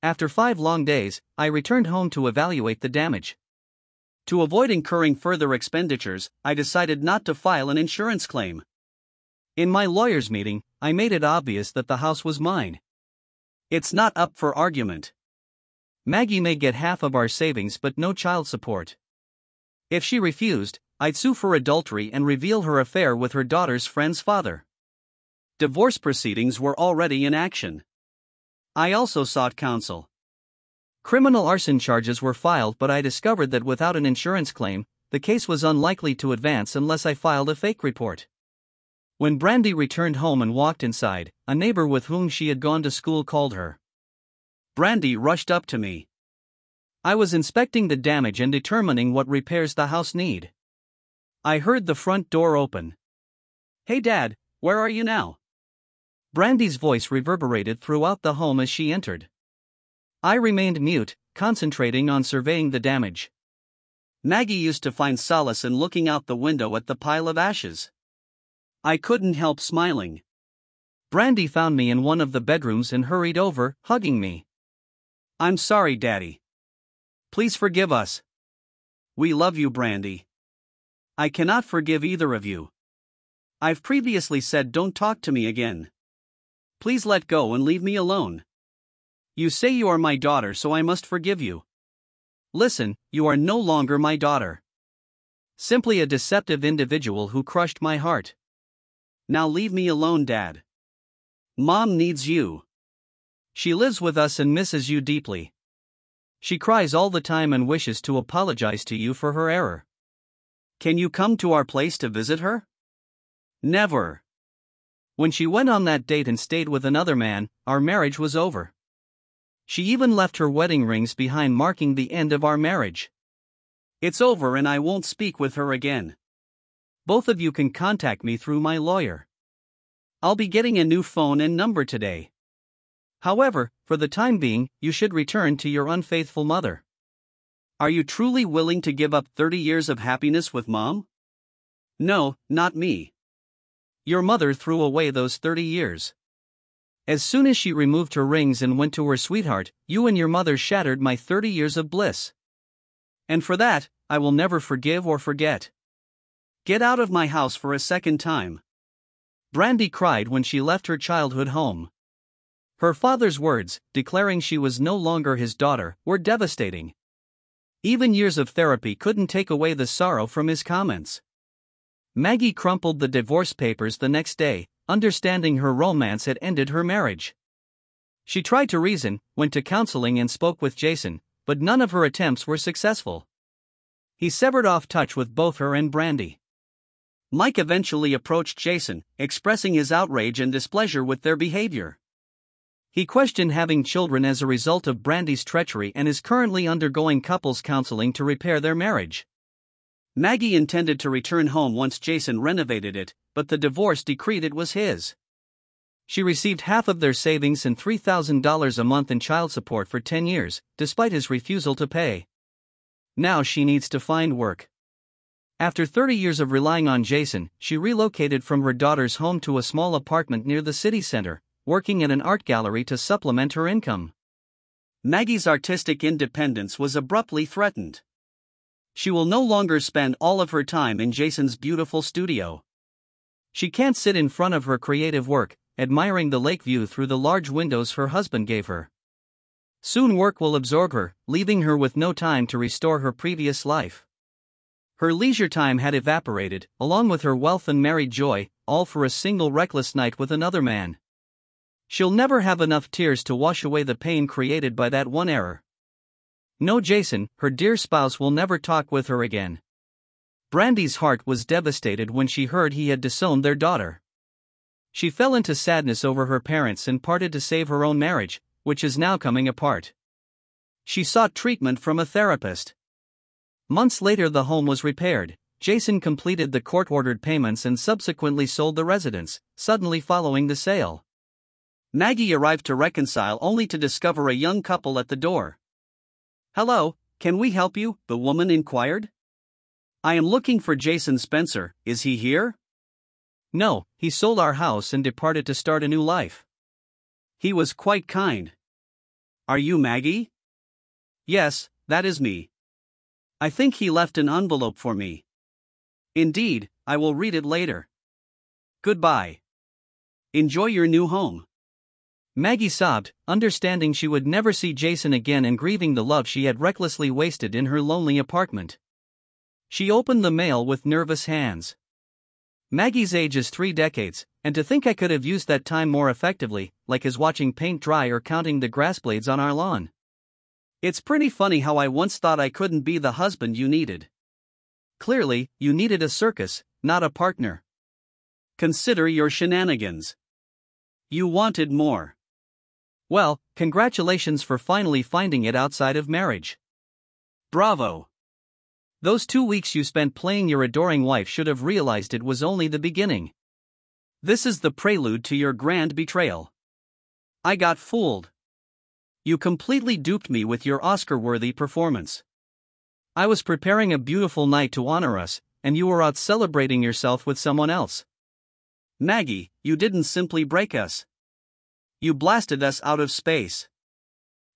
After 5 long days, I returned home to evaluate the damage. To avoid incurring further expenditures, I decided not to file an insurance claim. In my lawyer's meeting, I made it obvious that the house was mine. It's not up for argument. Maggie may get half of our savings but no child support. If she refused, I'd sue for adultery and reveal her affair with her daughter's friend's father. Divorce proceedings were already in action. I also sought counsel. Criminal arson charges were filed, but I discovered that without an insurance claim, the case was unlikely to advance unless I filed a fake report. When Brandy returned home and walked inside, a neighbor with whom she had gone to school called her. Brandy rushed up to me. I was inspecting the damage and determining what repairs the house need. I heard the front door open. Hey Dad, where are you now? Brandy's voice reverberated throughout the home as she entered. I remained mute, concentrating on surveying the damage. Maggie used to find solace in looking out the window at the pile of ashes. I couldn't help smiling. Brandy found me in one of the bedrooms and hurried over, hugging me. I'm sorry, Daddy. Please forgive us. We love you, Brandy. I cannot forgive either of you. I've previously said don't talk to me again. Please let go and leave me alone. You say you are my daughter, so I must forgive you. Listen, you are no longer my daughter. Simply a deceptive individual who crushed my heart. Now leave me alone, Dad. Mom needs you. She lives with us and misses you deeply. She cries all the time and wishes to apologize to you for her error. Can you come to our place to visit her? Never. When she went on that date and stayed with another man, our marriage was over. She even left her wedding rings behind, marking the end of our marriage. It's over and I won't speak with her again. Both of you can contact me through my lawyer. I'll be getting a new phone and number today. However, for the time being, you should return to your unfaithful mother. Are you truly willing to give up 30 years of happiness with Mom? No, not me. Your mother threw away those 30 years. As soon as she removed her rings and went to her sweetheart, you and your mother shattered my 30 years of bliss. And for that, I will never forgive or forget. Get out of my house for a second time. Brandy cried when she left her childhood home. Her father's words, declaring she was no longer his daughter, were devastating. Even years of therapy couldn't take away the sorrow from his comments. Maggie crumpled the divorce papers the next day, understanding her romance had ended her marriage. She tried to reason, went to counseling and spoke with Jason, but none of her attempts were successful. He severed off touch with both her and Brandy. Mike eventually approached Jason, expressing his outrage and displeasure with their behavior. He questioned having children as a result of Brandy's treachery and is currently undergoing couples counseling to repair their marriage. Maggie intended to return home once Jason renovated it, but the divorce decreed it was his. She received half of their savings and $3,000 a month in child support for 10 years, despite his refusal to pay. Now she needs to find work. After 30 years of relying on Jason, she relocated from her daughter's home to a small apartment near the city center, working at an art gallery to supplement her income. Maggie's artistic independence was abruptly threatened. She will no longer spend all of her time in Jason's beautiful studio. She can't sit in front of her creative work, admiring the lake view through the large windows her husband gave her. Soon work will absorb her, leaving her with no time to restore her previous life. Her leisure time had evaporated, along with her wealth and married joy, all for a single reckless night with another man. She'll never have enough tears to wash away the pain created by that one error. No, Jason, her dear spouse, will never talk with her again. Brandy's heart was devastated when she heard he had disowned their daughter. She fell into sadness over her parents and parted to save her own marriage, which is now coming apart. She sought treatment from a therapist. Months later, the home was repaired. Jason completed the court-ordered payments and subsequently sold the residence, suddenly following the sale. Maggie arrived to reconcile only to discover a young couple at the door. "Hello, can we help you?" the woman inquired. "I am looking for Jason Spencer, is he here?" "No, he sold our house and departed to start a new life." "He was quite kind." "Are you Maggie?" "Yes, that is me." "I think he left an envelope for me." "Indeed, I will read it later. Goodbye. Enjoy your new home." Maggie sobbed, understanding she would never see Jason again and grieving the love she had recklessly wasted in her lonely apartment. She opened the mail with nervous hands. Maggie's age is 3 decades, and to think I could have used that time more effectively, like as watching paint dry or counting the grass blades on our lawn. It's pretty funny how I once thought I couldn't be the husband you needed. Clearly, you needed a circus, not a partner. Consider your shenanigans. You wanted more. Well, congratulations for finally finding it outside of marriage. Bravo. Those 2 weeks you spent playing your adoring wife should have realized it was only the beginning. This is the prelude to your grand betrayal. I got fooled. You completely duped me with your Oscar-worthy performance. I was preparing a beautiful night to honor us, and you were out celebrating yourself with someone else. Maggie, you didn't simply break us. You blasted us out of space.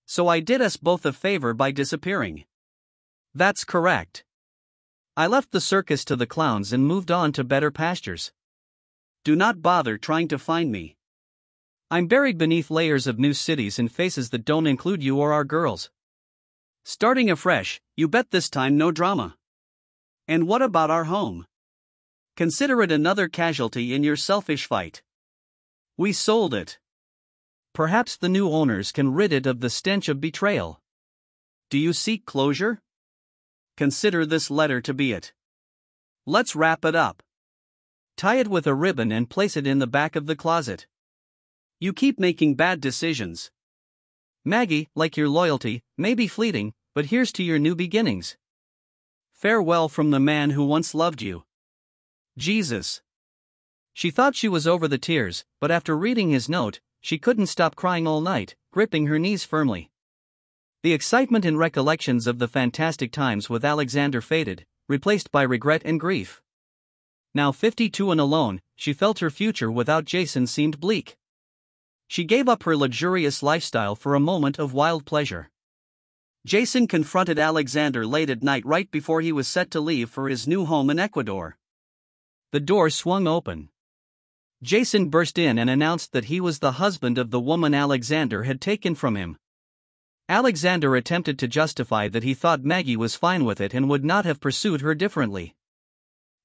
So I did us both a favor by disappearing. That's correct. I left the circus to the clowns and moved on to better pastures. Do not bother trying to find me. I'm buried beneath layers of new cities and faces that don't include you or our girls. Starting afresh, you bet this time no drama. And what about our home? Consider it another casualty in your selfish fight. We sold it. Perhaps the new owners can rid it of the stench of betrayal. Do you seek closure? Consider this letter to be it. Let's wrap it up. Tie it with a ribbon and place it in the back of the closet. You keep making bad decisions. Maggie, like your loyalty, may be fleeting, but here's to your new beginnings. Farewell from the man who once loved you. Jesus. She thought she was over the tears, but after reading his note, she couldn't stop crying all night, gripping her knees firmly. The excitement and recollections of the fantastic times with Alexander faded, replaced by regret and grief. Now 52 and alone, she felt her future without Jason seemed bleak. She gave up her luxurious lifestyle for a moment of wild pleasure. Jason confronted Alexander late at night right before he was set to leave for his new home in Ecuador. The door swung open. Jason burst in and announced that he was the husband of the woman Alexander had taken from him. Alexander attempted to justify that he thought Maggie was fine with it and would not have pursued her differently.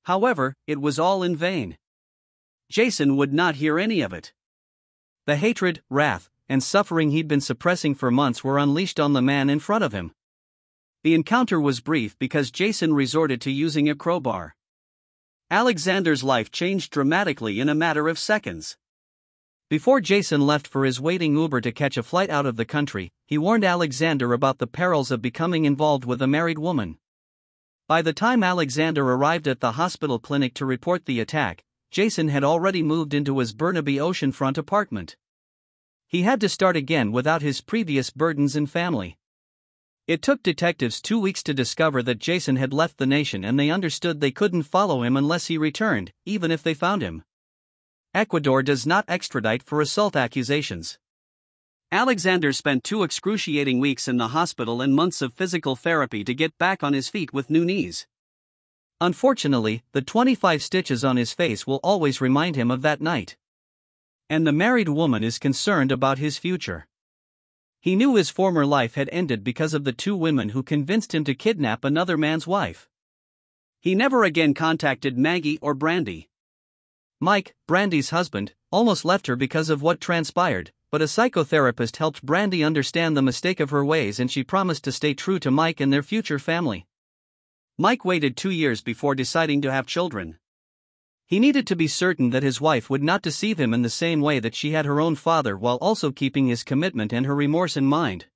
However, it was all in vain. Jason would not hear any of it. The hatred, wrath, and suffering he'd been suppressing for months were unleashed on the man in front of him. The encounter was brief because Jason resorted to using a crowbar. Alexander's life changed dramatically in a matter of seconds. Before Jason left for his waiting Uber to catch a flight out of the country, he warned Alexander about the perils of becoming involved with a married woman. By the time Alexander arrived at the hospital clinic to report the attack, Jason had already moved into his Burnaby oceanfront apartment. He had to start again without his previous burdens and family. It took detectives 2 weeks to discover that Jason had left the nation, and they understood they couldn't follow him unless he returned, even if they found him. Ecuador does not extradite for assault accusations. Alexander spent 2 excruciating weeks in the hospital and months of physical therapy to get back on his feet with new knees. Unfortunately, the 25 stitches on his face will always remind him of that night. And the married woman is concerned about his future. He knew his former life had ended because of the 2 women who convinced him to kidnap another man's wife. He never again contacted Maggie or Brandy. Mike, Brandy's husband, almost left her because of what transpired, but a psychotherapist helped Brandy understand the mistake of her ways, and she promised to stay true to Mike and their future family. Mike waited 2 years before deciding to have children. He needed to be certain that his wife would not deceive him in the same way that she had her own father, while also keeping his commitment and her remorse in mind.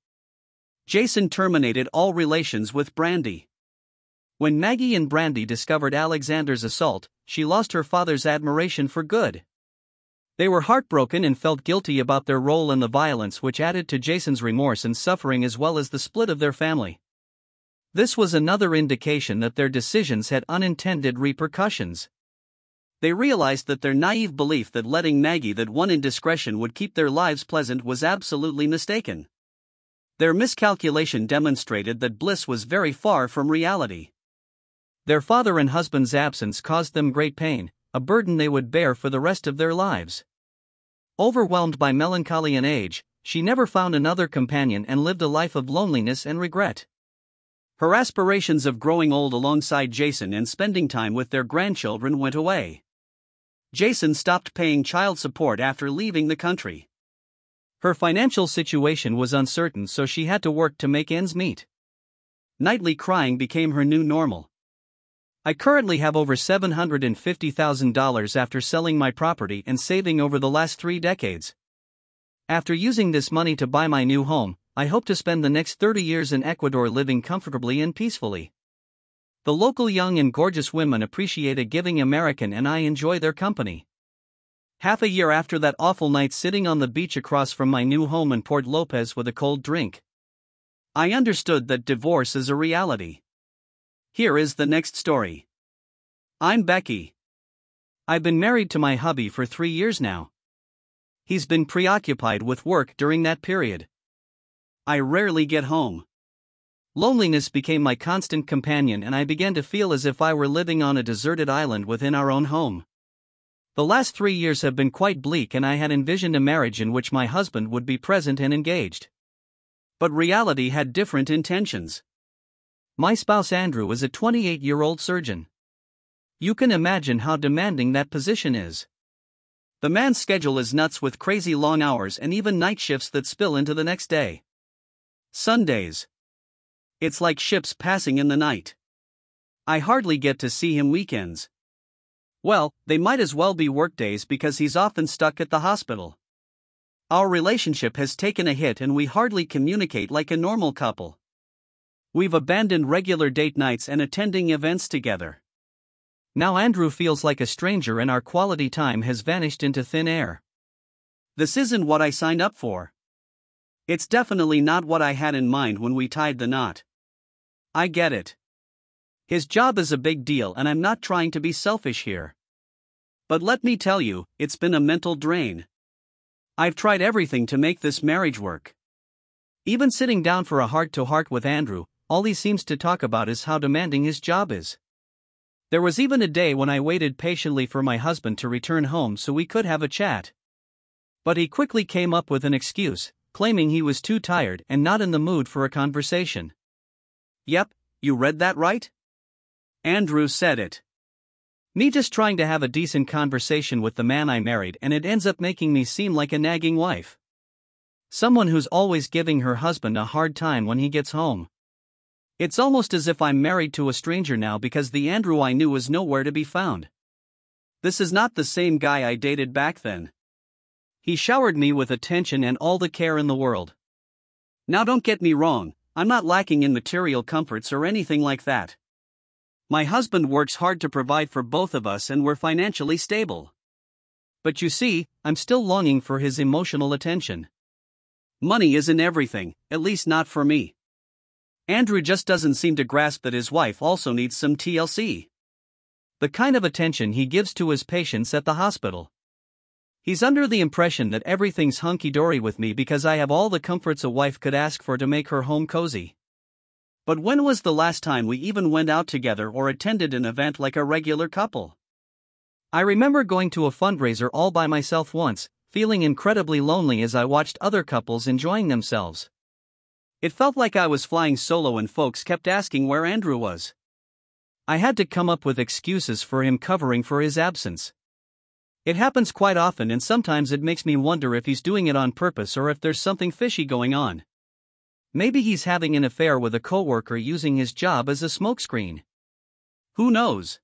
Jason terminated all relations with Brandy. When Maggie and Brandy discovered Alexander's assault, she lost her father's admiration for good. They were heartbroken and felt guilty about their role in the violence, which added to Jason's remorse and suffering, as well as the split of their family. This was another indication that their decisions had unintended repercussions. They realized that their naive belief that letting Maggie that one indiscretion would keep their lives pleasant was absolutely mistaken. Their miscalculation demonstrated that bliss was very far from reality. Their father and husband's absence caused them great pain, a burden they would bear for the rest of their lives. Overwhelmed by melancholy and age, she never found another companion and lived a life of loneliness and regret. Her aspirations of growing old alongside Jason and spending time with their grandchildren went away. Jason stopped paying child support after leaving the country. Her financial situation was uncertain, so she had to work to make ends meet. Nightly crying became her new normal. I currently have over $750,000 after selling my property and saving over the last 3 decades. After using this money to buy my new home, I hope to spend the next 30 years in Ecuador living comfortably and peacefully. The local young and gorgeous women appreciate a giving American, and I enjoy their company. Half a year after that awful night sitting on the beach across from my new home in Port Lopez with a cold drink, I understood that divorce is a reality. Here is the next story. I'm Becky. I've been married to my hubby for 3 years now. He's been preoccupied with work during that period. I rarely get home. Loneliness became my constant companion, and I began to feel as if I were living on a deserted island within our own home. The last 3 years have been quite bleak, and I had envisioned a marriage in which my husband would be present and engaged. But reality had different intentions. My spouse Andrew is a 28-year-old surgeon. You can imagine how demanding that position is. The man's schedule is nuts, with crazy long hours and even night shifts that spill into the next day. Sundays. It's like ships passing in the night. I hardly get to see him weekends. Well, they might as well be workdays because he's often stuck at the hospital. Our relationship has taken a hit and we hardly communicate like a normal couple. We've abandoned regular date nights and attending events together. Now Andrew feels like a stranger and our quality time has vanished into thin air. This isn't what I signed up for. It's definitely not what I had in mind when we tied the knot. I get it. His job is a big deal and I'm not trying to be selfish here. But let me tell you, it's been a mental drain. I've tried everything to make this marriage work. Even sitting down for a heart-to-heart with Andrew, all he seems to talk about is how demanding his job is. There was even a day when I waited patiently for my husband to return home so we could have a chat. But he quickly came up with an excuse, claiming he was too tired and not in the mood for a conversation. Yep, you read that right? Andrew said it. Me just trying to have a decent conversation with the man I married, and it ends up making me seem like a nagging wife. Someone who's always giving her husband a hard time when he gets home. It's almost as if I'm married to a stranger now because the Andrew I knew is nowhere to be found. This is not the same guy I dated back then. He showered me with attention and all the care in the world. Now don't get me wrong, I'm not lacking in material comforts or anything like that. My husband works hard to provide for both of us and we're financially stable. But you see, I'm still longing for his emotional attention. Money isn't everything, at least not for me. Andrew just doesn't seem to grasp that his wife also needs some TLC. The kind of attention he gives to his patients at the hospital. He's under the impression that everything's hunky-dory with me because I have all the comforts a wife could ask for to make her home cozy. But when was the last time we even went out together or attended an event like a regular couple? I remember going to a fundraiser all by myself once, feeling incredibly lonely as I watched other couples enjoying themselves. It felt like I was flying solo and folks kept asking where Andrew was. I had to come up with excuses for him covering for his absence. It happens quite often, and sometimes it makes me wonder if he's doing it on purpose or if there's something fishy going on. Maybe he's having an affair with a coworker using his job as a smokescreen. Who knows?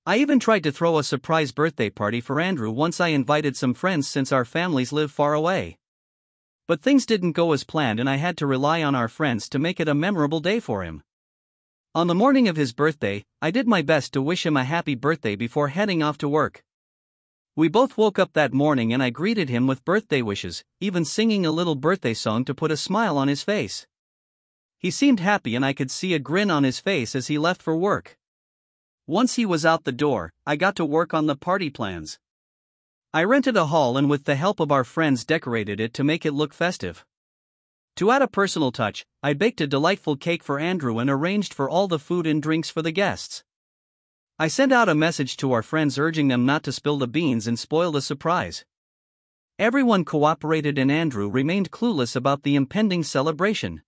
I even tried to throw a surprise birthday party for Andrew once I invited some friends since our families live far away. But things didn't go as planned and I had to rely on our friends to make it a memorable day for him. On the morning of his birthday, I did my best to wish him a happy birthday before heading off to work. We both woke up that morning and I greeted him with birthday wishes, even singing a little birthday song to put a smile on his face. He seemed happy and I could see a grin on his face as he left for work. Once he was out the door, I got to work on the party plans. I rented a hall and with the help of our friends decorated it to make it look festive. To add a personal touch, I baked a delightful cake for Andrew and arranged for all the food and drinks for the guests. I sent out a message to our friends urging them not to spill the beans and spoil the surprise. Everyone cooperated and Andrew remained clueless about the impending celebration.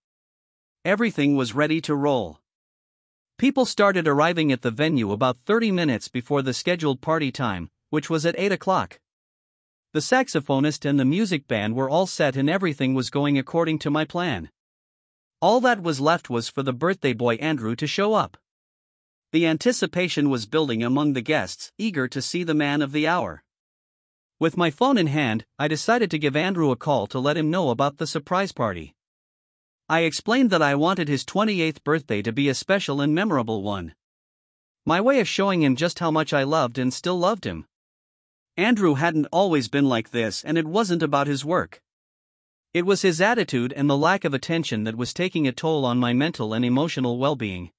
Everything was ready to roll. People started arriving at the venue about 30 minutes before the scheduled party time, which was at 8 o'clock. The saxophonist and the music band were all set and everything was going according to my plan. All that was left was for the birthday boy Andrew to show up. The anticipation was building among the guests, eager to see the man of the hour. With my phone in hand, I decided to give Andrew a call to let him know about the surprise party. I explained that I wanted his 28th birthday to be a special and memorable one. My way of showing him just how much I loved and still loved him. Andrew hadn't always been like this, and it wasn't about his work. It was his attitude and the lack of attention that was taking a toll on my mental and emotional well-being.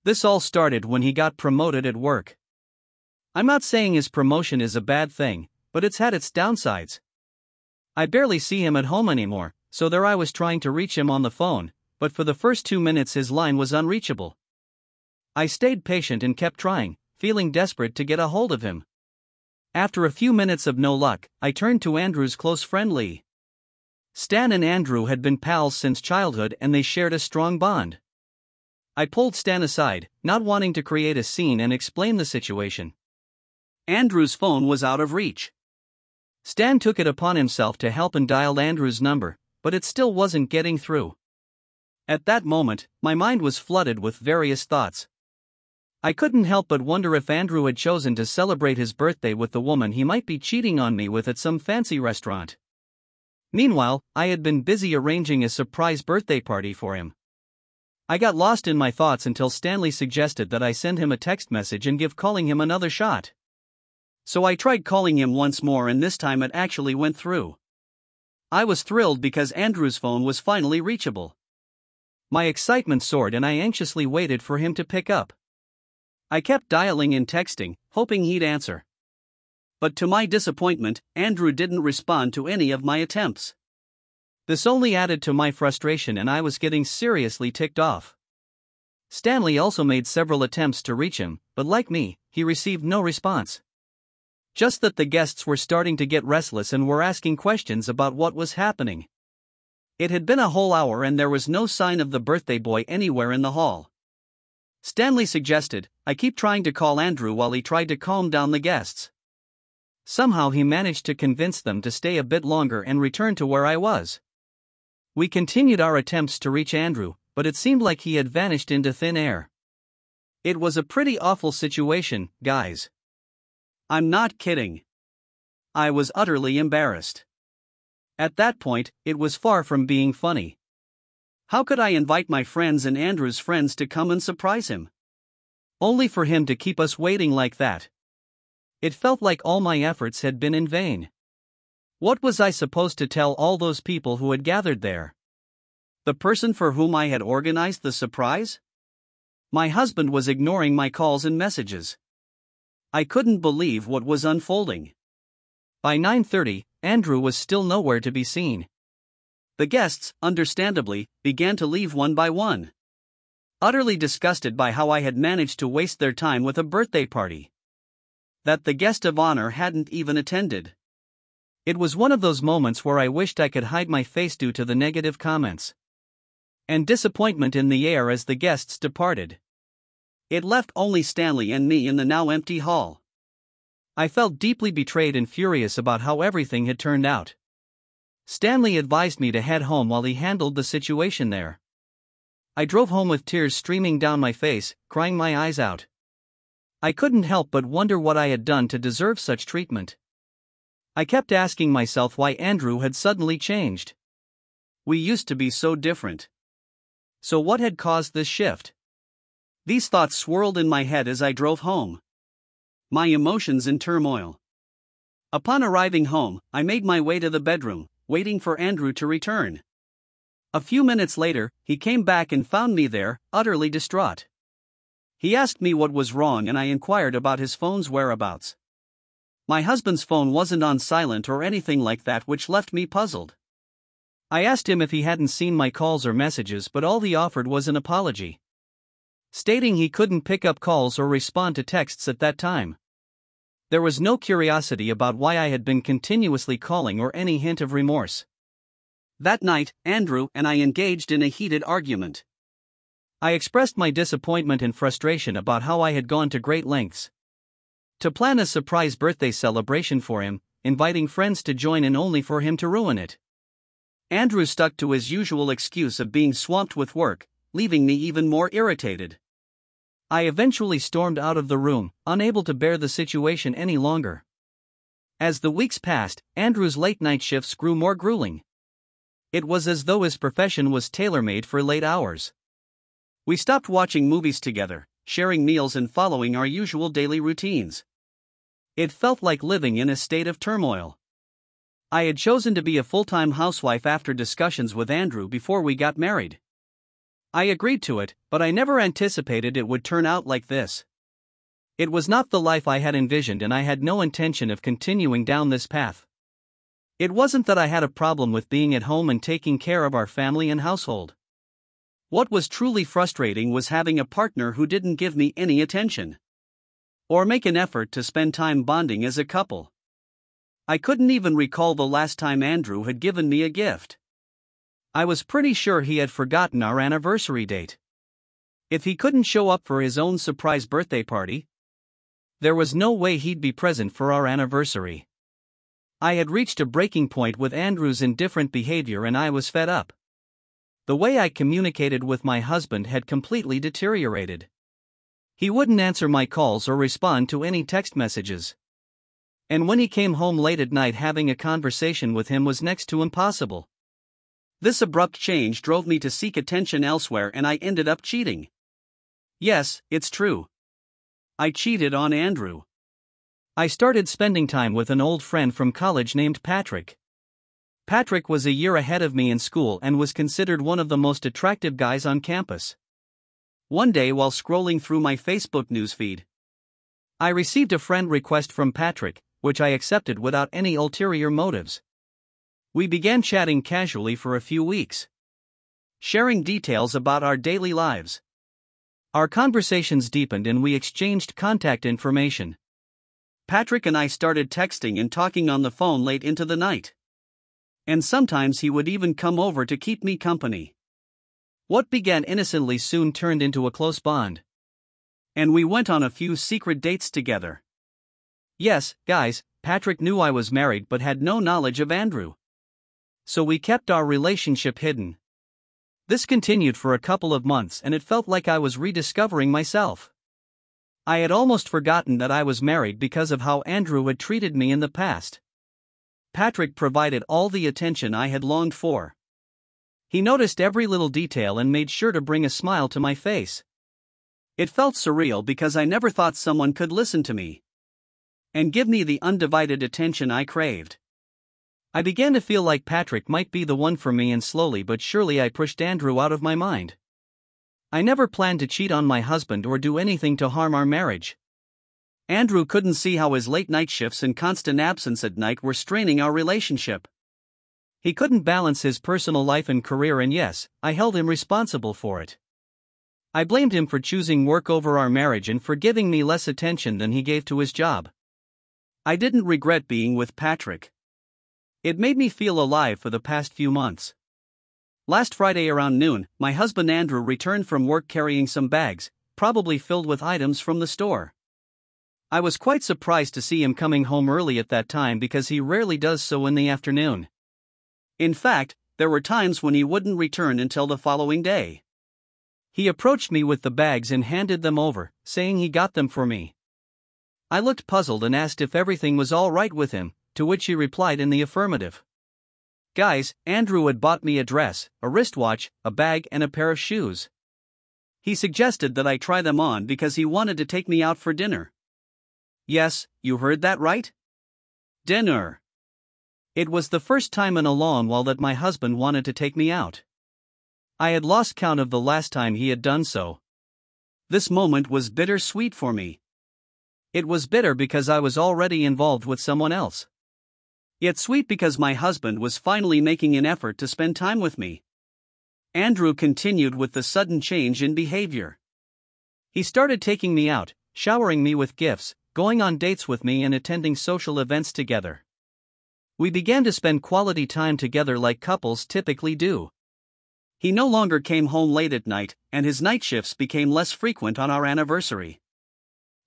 This all started when he got promoted at work. I'm not saying his promotion is a bad thing, but it's had its downsides. I barely see him at home anymore, so there I was trying to reach him on the phone, but for the first 2 minutes his line was unreachable. I stayed patient and kept trying, feeling desperate to get a hold of him. After a few minutes of no luck, I turned to Andrew's close friend Lee. Stan and Andrew had been pals since childhood and they shared a strong bond. I pulled Stan aside, not wanting to create a scene, and explained the situation. Andrew's phone was out of reach. Stan took it upon himself to help and dialed Andrew's number, but it still wasn't getting through. At that moment, my mind was flooded with various thoughts. I couldn't help but wonder if Andrew had chosen to celebrate his birthday with the woman he might be cheating on me with at some fancy restaurant. Meanwhile, I had been busy arranging a surprise birthday party for him. I got lost in my thoughts until Stanley suggested that I send him a text message and give calling him another shot. So I tried calling him once more, and this time it actually went through. I was thrilled because Andrew's phone was finally reachable. My excitement soared and I anxiously waited for him to pick up. I kept dialing and texting, hoping he'd answer. But to my disappointment, Andrew didn't respond to any of my attempts. This only added to my frustration and I was getting seriously ticked off. Stanley also made several attempts to reach him, but like me, he received no response. Just that the guests were starting to get restless and were asking questions about what was happening. It had been a whole hour and there was no sign of the birthday boy anywhere in the hall. Stanley suggested I keep trying to call Andrew while he tried to calm down the guests. Somehow he managed to convince them to stay a bit longer and return to where I was. We continued our attempts to reach Andrew, but it seemed like he had vanished into thin air. It was a pretty awful situation, guys. I'm not kidding. I was utterly embarrassed. At that point, it was far from being funny. How could I invite my friends and Andrew's friends to come and surprise him? Only for him to keep us waiting like that. It felt like all my efforts had been in vain. What was I supposed to tell all those people who had gathered there? The person for whom I had organized the surprise? My husband was ignoring my calls and messages. I couldn't believe what was unfolding. By 9:30, Andrew was still nowhere to be seen. The guests, understandably, began to leave one by one. Utterly disgusted by how I had managed to waste their time with a birthday party that the guest of honor hadn't even attended. It was one of those moments where I wished I could hide my face due to the negative comments and disappointment in the air as the guests departed. It left only Stanley and me in the now empty hall. I felt deeply betrayed and furious about how everything had turned out. Stanley advised me to head home while he handled the situation there. I drove home with tears streaming down my face, crying my eyes out. I couldn't help but wonder what I had done to deserve such treatment. I kept asking myself why Andrew had suddenly changed. We used to be so different. So what had caused this shift? These thoughts swirled in my head as I drove home. My emotions in turmoil. Upon arriving home, I made my way to the bedroom, waiting for Andrew to return. A few minutes later, he came back and found me there, utterly distraught. He asked me what was wrong and I inquired about his phone's whereabouts. My husband's phone wasn't on silent or anything like that, which left me puzzled. I asked him if he hadn't seen my calls or messages, but all he offered was an apology, stating he couldn't pick up calls or respond to texts at that time. There was no curiosity about why I had been continuously calling or any hint of remorse. That night, Andrew and I engaged in a heated argument. I expressed my disappointment and frustration about how I had gone to great lengths to plan a surprise birthday celebration for him, inviting friends to join in only for him to ruin it. Andrew stuck to his usual excuse of being swamped with work, leaving me even more irritated. I eventually stormed out of the room, unable to bear the situation any longer. As the weeks passed, Andrew's late-night shifts grew more grueling. It was as though his profession was tailor-made for late hours. We stopped watching movies together, sharing meals and following our usual daily routines. It felt like living in a state of turmoil. I had chosen to be a full-time housewife after discussions with Andrew before we got married. I agreed to it, but I never anticipated it would turn out like this. It was not the life I had envisioned and I had no intention of continuing down this path. It wasn't that I had a problem with being at home and taking care of our family and household. What was truly frustrating was having a partner who didn't give me any attention or make an effort to spend time bonding as a couple. I couldn't even recall the last time Andrew had given me a gift. I was pretty sure he had forgotten our anniversary date. If he couldn't show up for his own surprise birthday party, there was no way he'd be present for our anniversary. I had reached a breaking point with Andrew's indifferent behavior and I was fed up. The way I communicated with my husband had completely deteriorated. He wouldn't answer my calls or respond to any text messages. And when he came home late at night, having a conversation with him was next to impossible. This abrupt change drove me to seek attention elsewhere and I ended up cheating. Yes, it's true. I cheated on Andrew. I started spending time with an old friend from college named Patrick. Patrick was a year ahead of me in school and was considered one of the most attractive guys on campus. One day while scrolling through my Facebook newsfeed, I received a friend request from Patrick, which I accepted without any ulterior motives. We began chatting casually for a few weeks, sharing details about our daily lives. Our conversations deepened and we exchanged contact information. Patrick and I started texting and talking on the phone late into the night. And sometimes he would even come over to keep me company. What began innocently soon turned into a close bond. And we went on a few secret dates together. Yes, guys, Patrick knew I was married but had no knowledge of Andrew. So we kept our relationship hidden. This continued for a couple of months and it felt like I was rediscovering myself. I had almost forgotten that I was married because of how Andrew had treated me in the past. Patrick provided all the attention I had longed for. He noticed every little detail and made sure to bring a smile to my face. It felt surreal because I never thought someone could listen to me and give me the undivided attention I craved. I began to feel like Patrick might be the one for me, and slowly but surely I pushed Andrew out of my mind. I never planned to cheat on my husband or do anything to harm our marriage. Andrew couldn't see how his late night shifts and constant absence at night were straining our relationship. He couldn't balance his personal life and career, and yes, I held him responsible for it. I blamed him for choosing work over our marriage and for giving me less attention than he gave to his job. I didn't regret being with Patrick. It made me feel alive for the past few months. Last Friday around noon, my husband Andrew returned from work carrying some bags, probably filled with items from the store. I was quite surprised to see him coming home early at that time because he rarely does so in the afternoon. In fact, there were times when he wouldn't return until the following day. He approached me with the bags and handed them over, saying he got them for me. I looked puzzled and asked if everything was all right with him, to which he replied in the affirmative. Guys, Andrew had bought me a dress, a wristwatch, a bag, and a pair of shoes. He suggested that I try them on because he wanted to take me out for dinner. Yes, you heard that right? Dinner. It was the first time in a long while that my husband wanted to take me out. I had lost count of the last time he had done so. This moment was bittersweet for me. It was bitter because I was already involved with someone else. Yet sweet because my husband was finally making an effort to spend time with me. Andrew continued with the sudden change in behavior. He started taking me out, showering me with gifts, going on dates with me and attending social events together. We began to spend quality time together like couples typically do. He no longer came home late at night, and his night shifts became less frequent on our anniversary.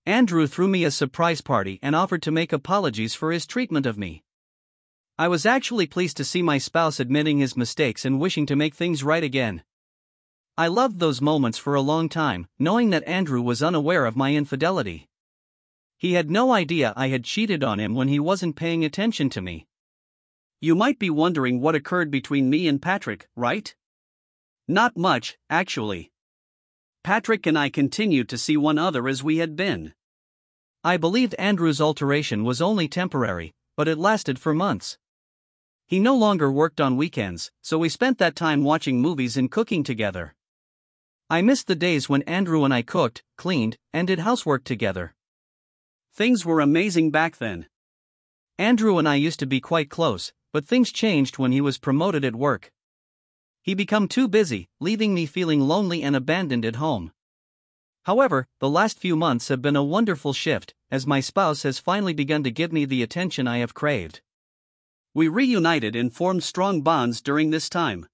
Andrew threw me a surprise party and offered to make apologies for his treatment of me. I was actually pleased to see my spouse admitting his mistakes and wishing to make things right again. I loved those moments for a long time, knowing that Andrew was unaware of my infidelity. He had no idea I had cheated on him when he wasn't paying attention to me. You might be wondering what occurred between me and Patrick, right? Not much, actually. Patrick and I continued to see one another as we had been. I believed Andrew's alteration was only temporary, but it lasted for months. He no longer worked on weekends, so we spent that time watching movies and cooking together. I missed the days when Andrew and I cooked, cleaned, and did housework together. Things were amazing back then. Andrew and I used to be quite close, but things changed when he was promoted at work. He became too busy, leaving me feeling lonely and abandoned at home. However, the last few months have been a wonderful shift, as my spouse has finally begun to give me the attention I have craved. We reunited and formed strong bonds during this time.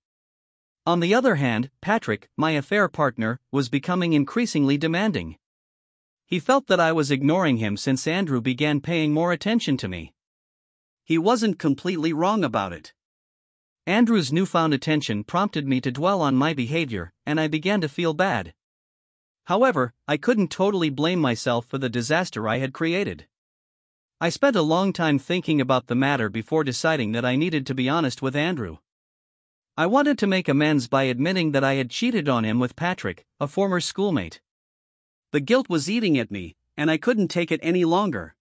On the other hand, Patrick, my affair partner, was becoming increasingly demanding. He felt that I was ignoring him since Andrew began paying more attention to me. He wasn't completely wrong about it. Andrew's newfound attention prompted me to dwell on my behavior, and I began to feel bad. However, I couldn't totally blame myself for the disaster I had created. I spent a long time thinking about the matter before deciding that I needed to be honest with Andrew. I wanted to make amends by admitting that I had cheated on him with Patrick, a former schoolmate. The guilt was eating at me, and I couldn't take it any longer.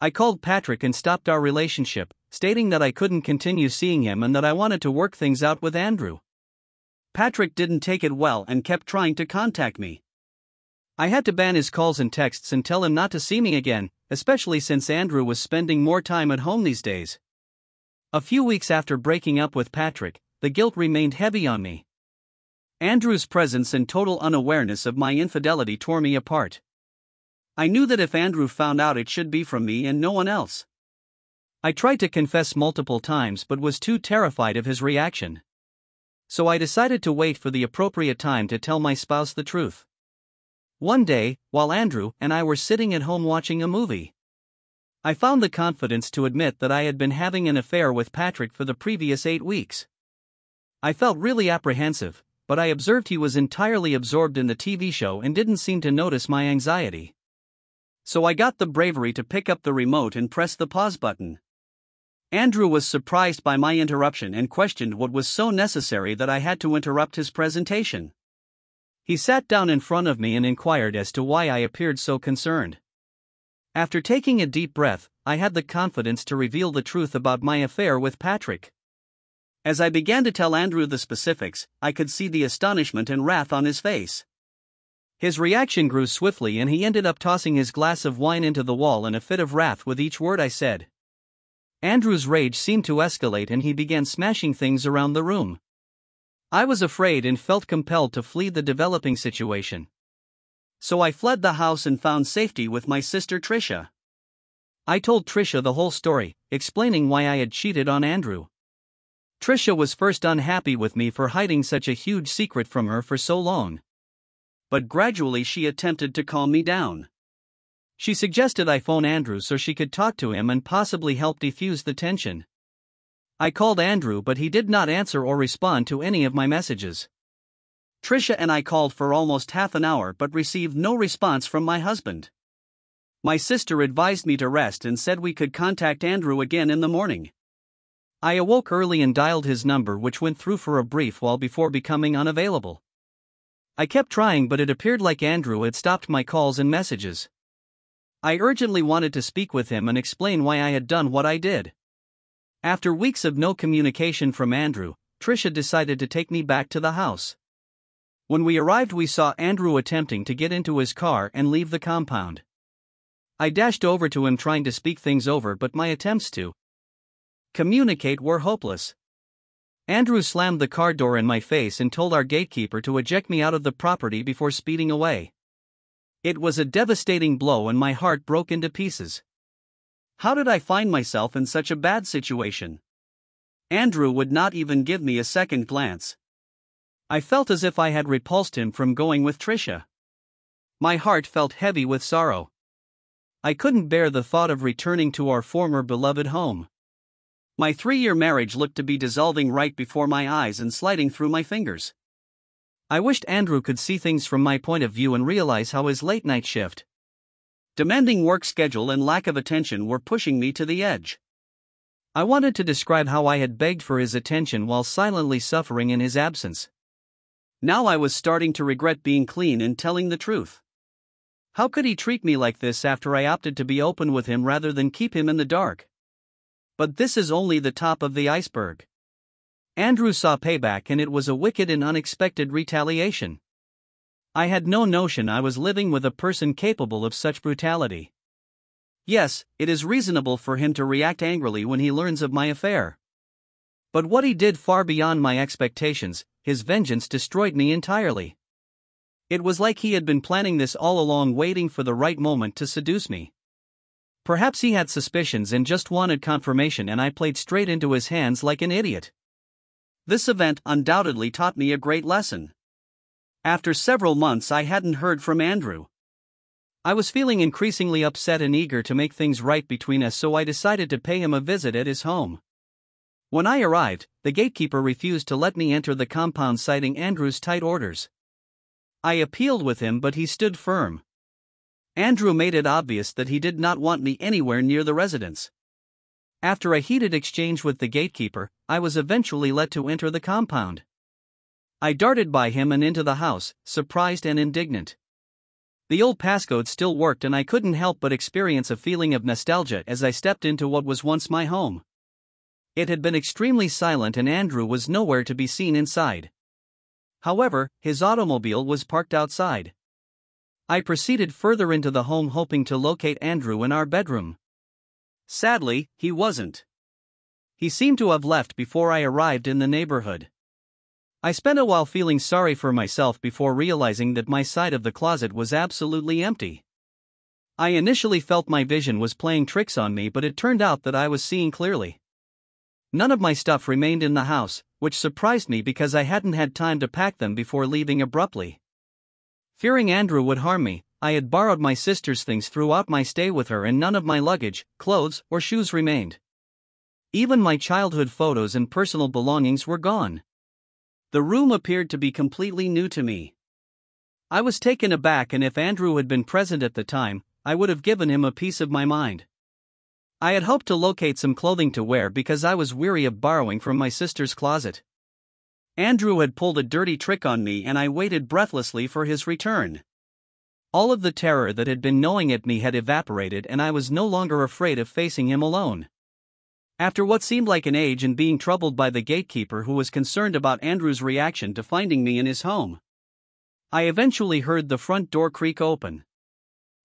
I called Patrick and stopped our relationship, stating that I couldn't continue seeing him and that I wanted to work things out with Andrew. Patrick didn't take it well and kept trying to contact me. I had to ban his calls and texts and tell him not to see me again, especially since Andrew was spending more time at home these days. A few weeks after breaking up with Patrick, the guilt remained heavy on me. Andrew's presence and total unawareness of my infidelity tore me apart. I knew that if Andrew found out, it should be from me and no one else. I tried to confess multiple times but was too terrified of his reaction. So I decided to wait for the appropriate time to tell my spouse the truth. One day, while Andrew and I were sitting at home watching a movie, I found the confidence to admit that I had been having an affair with Patrick for the previous 8 weeks. I felt really apprehensive, but I observed he was entirely absorbed in the TV show and didn't seem to notice my anxiety. So I got the bravery to pick up the remote and press the pause button. Andrew was surprised by my interruption and questioned what was so necessary that I had to interrupt his presentation. He sat down in front of me and inquired as to why I appeared so concerned. After taking a deep breath, I had the confidence to reveal the truth about my affair with Patrick. As I began to tell Andrew the specifics, I could see the astonishment and wrath on his face. His reaction grew swiftly and he ended up tossing his glass of wine into the wall in a fit of wrath with each word I said. Andrew's rage seemed to escalate and he began smashing things around the room. I was afraid and felt compelled to flee the developing situation. So I fled the house and found safety with my sister Tricia. I told Tricia the whole story, explaining why I had cheated on Andrew. Tricia was first unhappy with me for hiding such a huge secret from her for so long. But gradually she attempted to calm me down. She suggested I phone Andrew so she could talk to him and possibly help defuse the tension. I called Andrew but he did not answer or respond to any of my messages. Tricia and I called for almost half an hour but received no response from my husband. My sister advised me to rest and said we could contact Andrew again in the morning. I awoke early and dialed his number, which went through for a brief while before becoming unavailable. I kept trying but it appeared like Andrew had stopped my calls and messages. I urgently wanted to speak with him and explain why I had done what I did. After weeks of no communication from Andrew, Tricia decided to take me back to the house. When we arrived, we saw Andrew attempting to get into his car and leave the compound. I dashed over to him trying to speak things over, but my attempts to communicate were hopeless. Andrew slammed the car door in my face and told our gatekeeper to eject me out of the property before speeding away. It was a devastating blow and my heart broke into pieces. How did I find myself in such a bad situation? Andrew would not even give me a second glance. I felt as if I had repulsed him from going with Tricia. My heart felt heavy with sorrow. I couldn't bear the thought of returning to our former beloved home. My 3-year marriage looked to be dissolving right before my eyes and sliding through my fingers. I wished Andrew could see things from my point of view and realize how his late-night shift, demanding work schedule and lack of attention were pushing me to the edge. I wanted to describe how I had begged for his attention while silently suffering in his absence. Now I was starting to regret being clean and telling the truth. How could he treat me like this after I opted to be open with him rather than keep him in the dark? But this is only the top of the iceberg. Andrew saw payback and it was a wicked and unexpected retaliation. I had no notion I was living with a person capable of such brutality. Yes, it is reasonable for him to react angrily when he learns of my affair. But what he did far beyond my expectations. His vengeance destroyed me entirely. It was like he had been planning this all along, waiting for the right moment to seduce me. Perhaps he had suspicions and just wanted confirmation, and I played straight into his hands like an idiot. This event undoubtedly taught me a great lesson. After several months, I hadn't heard from Andrew. I was feeling increasingly upset and eager to make things right between us, so I decided to pay him a visit at his home. When I arrived, the gatekeeper refused to let me enter the compound, citing Andrew's tight orders. I appealed with him, but he stood firm. Andrew made it obvious that he did not want me anywhere near the residence. After a heated exchange with the gatekeeper, I was eventually let to enter the compound. I darted by him and into the house, surprised and indignant. The old passcode still worked, and I couldn't help but experience a feeling of nostalgia as I stepped into what was once my home. It had been extremely silent and Andrew was nowhere to be seen inside. However, his automobile was parked outside. I proceeded further into the home, hoping to locate Andrew in our bedroom. Sadly, he wasn't. He seemed to have left before I arrived in the neighborhood. I spent a while feeling sorry for myself before realizing that my side of the closet was absolutely empty. I initially felt my vision was playing tricks on me, but it turned out that I was seeing clearly. None of my stuff remained in the house, which surprised me because I hadn't had time to pack them before leaving abruptly. Fearing Andrew would harm me, I had borrowed my sister's things throughout my stay with her, and none of my luggage, clothes, or shoes remained. Even my childhood photos and personal belongings were gone. The room appeared to be completely new to me. I was taken aback, and if Andrew had been present at the time, I would have given him a piece of my mind. I had hoped to locate some clothing to wear because I was weary of borrowing from my sister's closet. Andrew had pulled a dirty trick on me, and I waited breathlessly for his return. All of the terror that had been gnawing at me had evaporated, and I was no longer afraid of facing him alone. After what seemed like an age and being troubled by the gatekeeper who was concerned about Andrew's reaction to finding me in his home, I eventually heard the front door creak open.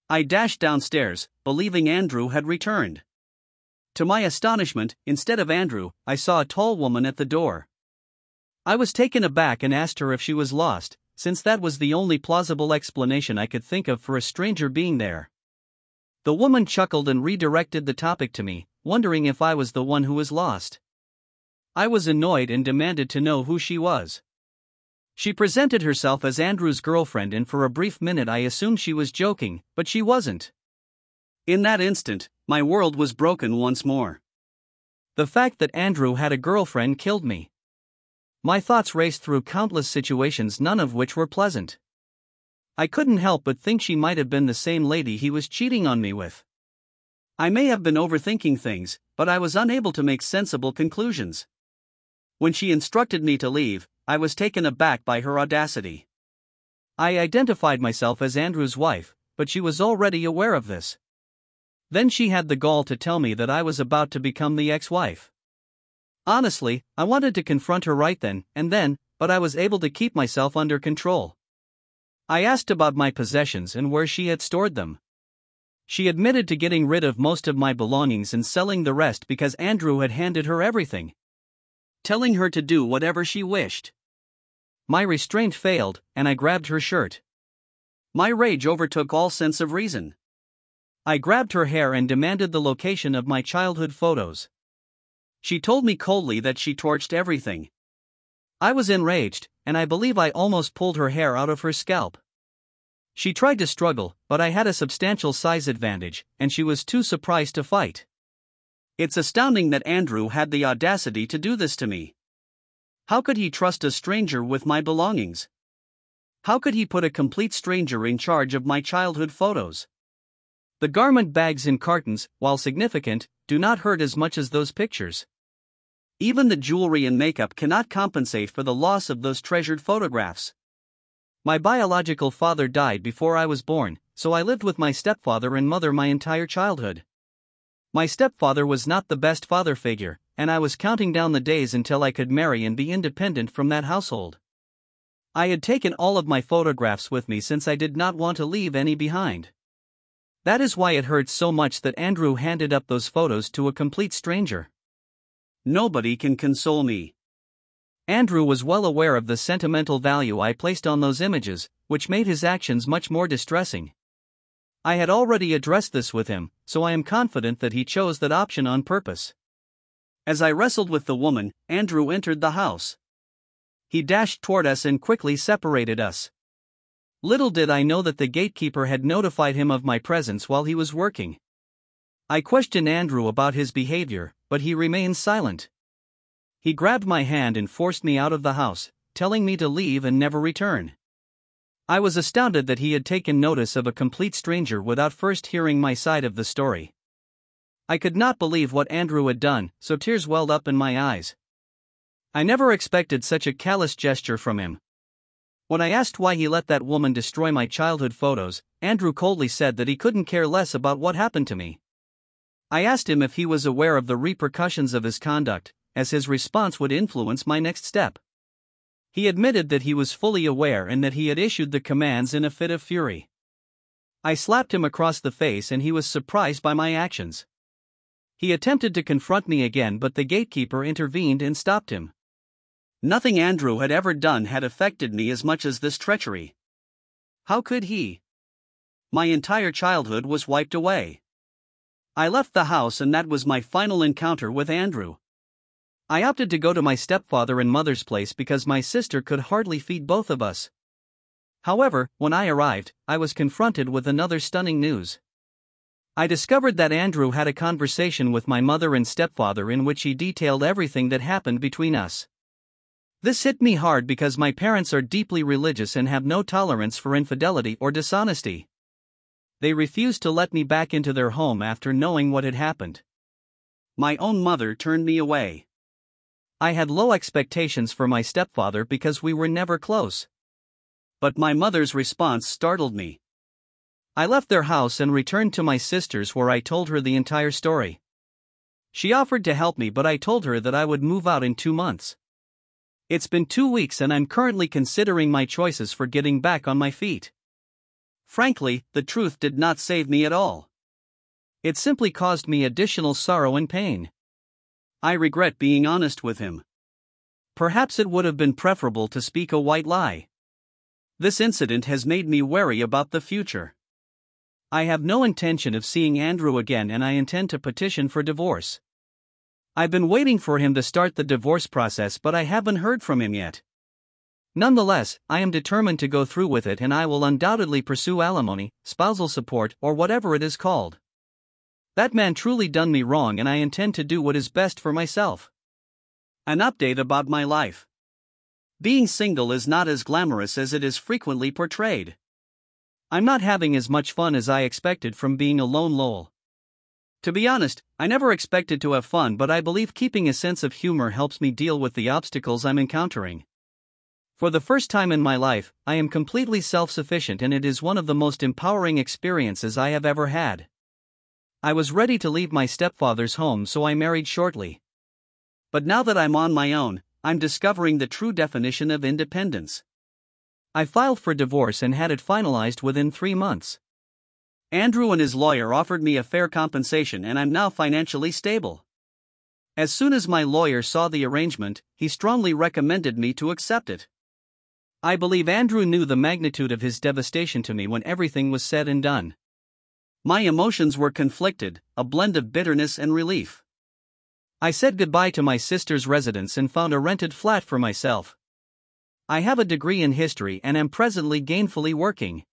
I dashed downstairs, believing Andrew had returned. To my astonishment, instead of Andrew, I saw a tall woman at the door. I was taken aback and asked her if she was lost, since that was the only plausible explanation I could think of for a stranger being there. The woman chuckled and redirected the topic to me, wondering if I was the one who was lost. I was annoyed and demanded to know who she was. She presented herself as Andrew's girlfriend, and for a brief minute I assumed she was joking, but she wasn't. In that instant, my world was broken once more. The fact that Andrew had a girlfriend killed me. My thoughts raced through countless situations, none of which were pleasant. I couldn't help but think she might have been the same lady he was cheating on me with. I may have been overthinking things, but I was unable to make sensible conclusions. When she instructed me to leave, I was taken aback by her audacity. I identified myself as Andrew's wife, but she was already aware of this. Then she had the gall to tell me that I was about to become the ex-wife. Honestly, I wanted to confront her right then and then, but I was able to keep myself under control. I asked about my possessions and where she had stored them. She admitted to getting rid of most of my belongings and selling the rest because Andrew had handed her everything, telling her to do whatever she wished. My restraint failed, and I grabbed her shirt. My rage overtook all sense of reason. I grabbed her hair and demanded the location of my childhood photos. She told me coldly that she torched everything. I was enraged, and I believe I almost pulled her hair out of her scalp. She tried to struggle, but I had a substantial size advantage, and she was too surprised to fight. It's astounding that Andrew had the audacity to do this to me. How could he trust a stranger with my belongings? How could he put a complete stranger in charge of my childhood photos? The garment bags and cartons, while significant, do not hurt as much as those pictures. Even the jewelry and makeup cannot compensate for the loss of those treasured photographs. My biological father died before I was born, so I lived with my stepfather and mother my entire childhood. My stepfather was not the best father figure, and I was counting down the days until I could marry and be independent from that household. I had taken all of my photographs with me since I did not want to leave any behind. That is why it hurts so much that Andrew handed up those photos to a complete stranger. Nobody can console me. Andrew was well aware of the sentimental value I placed on those images, which made his actions much more distressing. I had already addressed this with him, so I am confident that he chose that option on purpose. As I wrestled with the woman, Andrew entered the house. He dashed toward us and quickly separated us. Little did I know that the gatekeeper had notified him of my presence while he was working. I questioned Andrew about his behavior, but he remained silent. He grabbed my hand and forced me out of the house, telling me to leave and never return. I was astounded that he had taken notice of a complete stranger without first hearing my side of the story. I could not believe what Andrew had done, so tears welled up in my eyes. I never expected such a callous gesture from him. When I asked why he let that woman destroy my childhood photos, Andrew coldly said that he couldn't care less about what happened to me. I asked him if he was aware of the repercussions of his conduct, as his response would influence my next step. He admitted that he was fully aware and that he had issued the commands in a fit of fury. I slapped him across the face and he was surprised by my actions. He attempted to confront me again, but the gatekeeper intervened and stopped him. Nothing Andrew had ever done had affected me as much as this treachery. How could he? My entire childhood was wiped away. I left the house, and that was my final encounter with Andrew. I opted to go to my stepfather and mother's place because my sister could hardly feed both of us. However, when I arrived, I was confronted with another stunning news. I discovered that Andrew had a conversation with my mother and stepfather in which he detailed everything that happened between us. This hit me hard because my parents are deeply religious and have no tolerance for infidelity or dishonesty. They refused to let me back into their home after knowing what had happened. My own mother turned me away. I had low expectations for my stepfather because we were never close. But my mother's response startled me. I left their house and returned to my sister's, where I told her the entire story. She offered to help me, but I told her that I would move out in 2 months. It's been 2 weeks and I'm currently considering my choices for getting back on my feet. Frankly, the truth did not save me at all. It simply caused me additional sorrow and pain. I regret being honest with him. Perhaps it would have been preferable to speak a white lie. This incident has made me wary about the future. I have no intention of seeing Andrew again, and I intend to petition for divorce. I've been waiting for him to start the divorce process, but I haven't heard from him yet. Nonetheless, I am determined to go through with it, and I will undoubtedly pursue alimony, spousal support, or whatever it is called. That man truly done me wrong, and I intend to do what is best for myself. An update about my life. Being single is not as glamorous as it is frequently portrayed. I'm not having as much fun as I expected from being a lone lol. To be honest, I never expected to have fun, but I believe keeping a sense of humor helps me deal with the obstacles I'm encountering. For the first time in my life, I am completely self-sufficient, and it is one of the most empowering experiences I have ever had. I was ready to leave my stepfather's home, so I married shortly. But now that I'm on my own, I'm discovering the true definition of independence. I filed for divorce and had it finalized within 3 months. Andrew and his lawyer offered me a fair compensation, and I'm now financially stable. As soon as my lawyer saw the arrangement, he strongly recommended me to accept it. I believe Andrew knew the magnitude of his devastation to me when everything was said and done. My emotions were conflicted, a blend of bitterness and relief. I said goodbye to my sister's residence and found a rented flat for myself. I have a degree in history and am presently gainfully working.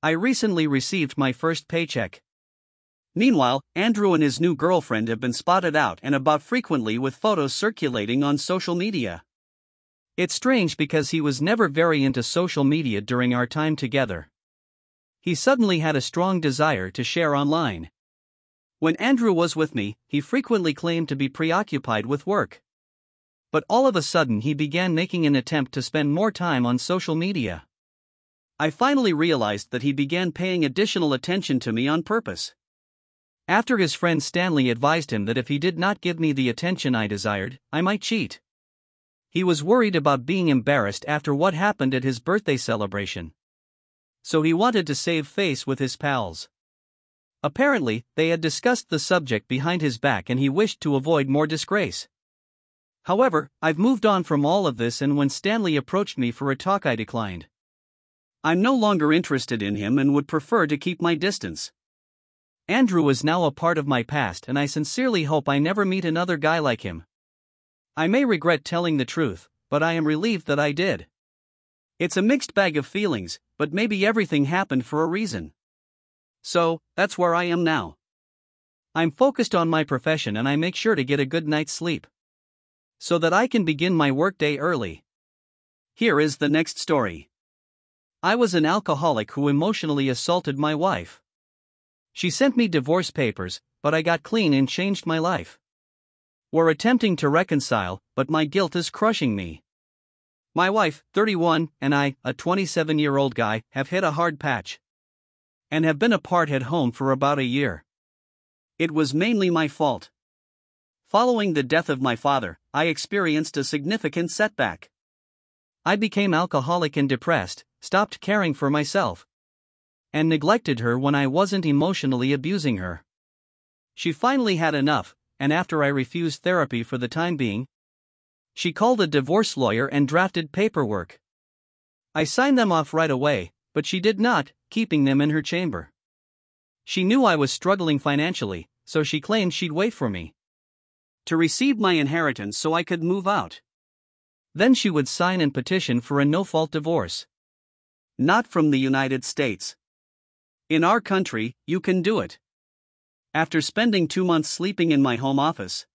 I recently received my first paycheck. Meanwhile, Andrew and his new girlfriend have been spotted out and about frequently with photos circulating on social media. It's strange because he was never very into social media during our time together. He suddenly had a strong desire to share online. When Andrew was with me, he frequently claimed to be preoccupied with work. But all of a sudden he began making an attempt to spend more time on social media. I finally realized that he began paying additional attention to me on purpose. After his friend Stanley advised him that if he did not give me the attention I desired, I might cheat. He was worried about being embarrassed after what happened at his birthday celebration. So he wanted to save face with his pals. Apparently, they had discussed the subject behind his back and he wished to avoid more disgrace. However, I've moved on from all of this, and when Stanley approached me for a talk, I declined. I'm no longer interested in him and would prefer to keep my distance. Andrew is now a part of my past, and I sincerely hope I never meet another guy like him. I may regret telling the truth, but I am relieved that I did. It's a mixed bag of feelings, but maybe everything happened for a reason. So, that's where I am now. I'm focused on my profession and I make sure to get a good night's sleep, so that I can begin my workday early. Here is the next story. I was an alcoholic who emotionally assaulted my wife. She sent me divorce papers, but I got clean and changed my life. We're attempting to reconcile, but my guilt is crushing me. My wife, 31, and I, a 27-year-old guy, have hit a hard patch. And have been apart at home for about a year. It was mainly my fault. Following the death of my father, I experienced a significant setback. I became alcoholic and depressed, stopped caring for myself, and neglected her when I wasn't emotionally abusing her. She finally had enough, and after I refused therapy for the time being, She called a divorce lawyer and drafted paperwork. I signed them off right away, but she did not, keeping them in her chamber. She knew I was struggling financially, so she claimed she'd wait for me to receive my inheritance so I could move out. Then she would sign and petition for a no-fault divorce. Not from the United States. In our country, you can do it. After spending 2 months sleeping in my home office,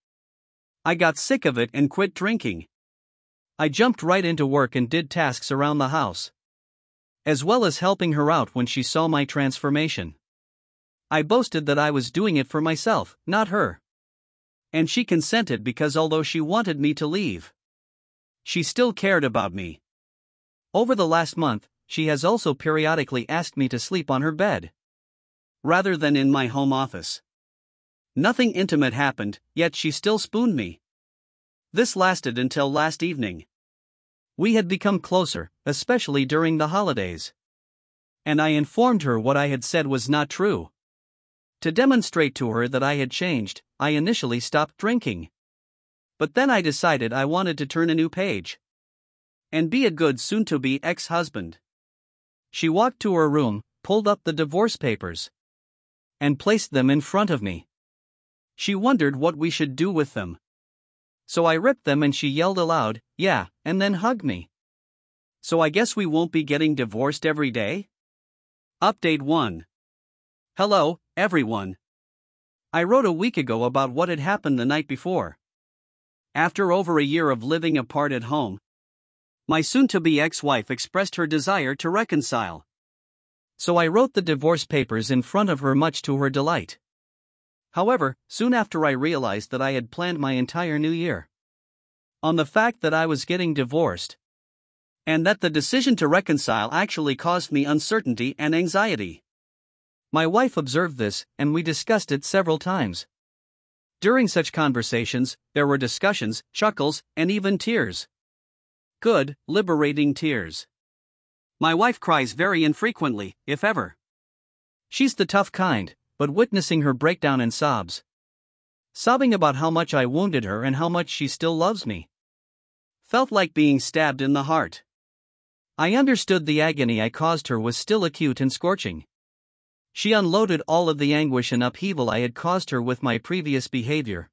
I got sick of it and quit drinking. I jumped right into work and did tasks around the house, as well as helping her out when she saw my transformation. I boasted that I was doing it for myself, not her. And she consented because although she wanted me to leave, she still cared about me. Over the last month, she has also periodically asked me to sleep on her bed, rather than in my home office. Nothing intimate happened, yet she still spooned me. This lasted until last evening. We had become closer, especially during the holidays. And I informed her what I had said was not true. To demonstrate to her that I had changed, I initially stopped drinking. But then I decided I wanted to turn a new page and be a good soon-to-be ex-husband. She walked to her room, pulled up the divorce papers, and placed them in front of me. She wondered what we should do with them. So I ripped them and she yelled aloud, "Yeah," and then hugged me. So I guess we won't be getting divorced every day? Update 1. Hello, everyone. I wrote a week ago about what had happened the night before. After over a year of living apart at home, my soon-to-be ex-wife expressed her desire to reconcile. So I wrote the divorce papers in front of her, much to her delight. However, soon after I realized that I had planned my entire new year on the fact that I was getting divorced, and that the decision to reconcile actually caused me uncertainty and anxiety. My wife observed this, and we discussed it several times. During such conversations, there were discussions, chuckles, and even tears. Good, liberating tears. My wife cries very infrequently, if ever. She's the tough kind, but witnessing her breakdown in sobs, sobbing about how much I wounded her and how much she still loves me, felt like being stabbed in the heart. I understood the agony I caused her was still acute and scorching. She unloaded all of the anguish and upheaval I had caused her with my previous behavior,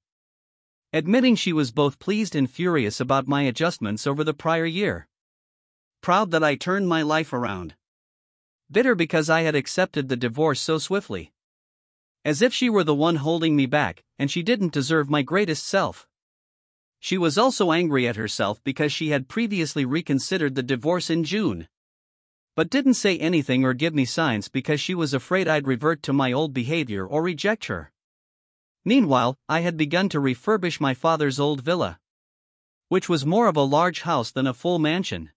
admitting she was both pleased and furious about my adjustments over the prior year. Proud that I turned my life around. Bitter because I had accepted the divorce so swiftly. As if she were the one holding me back, and she didn't deserve my greatest self. She was also angry at herself because she had previously reconsidered the divorce in June, but didn't say anything or give me signs because she was afraid I'd revert to my old behavior or reject her. Meanwhile, I had begun to refurbish my father's old villa, which was more of a large house than a full mansion,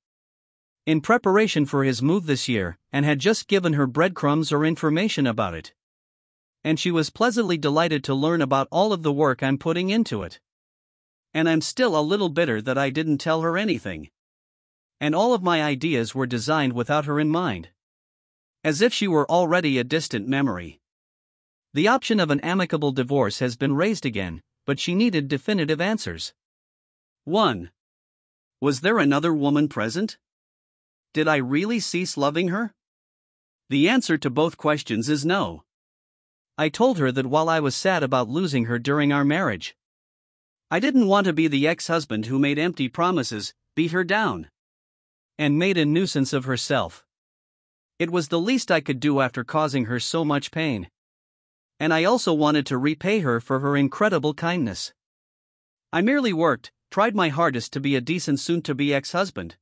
in preparation for his move this year, and had just given her breadcrumbs or information about it. And she was pleasantly delighted to learn about all of the work I'm putting into it. And I'm still a little bitter that I didn't tell her anything. And all of my ideas were designed without her in mind, as if she were already a distant memory. The option of an amicable divorce has been raised again, but she needed definitive answers. 1. Was there another woman present? Did I really cease loving her? The answer to both questions is no. I told her that while I was sad about losing her during our marriage, I didn't want to be the ex-husband who made empty promises, beat her down, and made a nuisance of herself. It was the least I could do after causing her so much pain. And I also wanted to repay her for her incredible kindness. I merely worked, tried my hardest to be a decent soon-to-be ex-husband,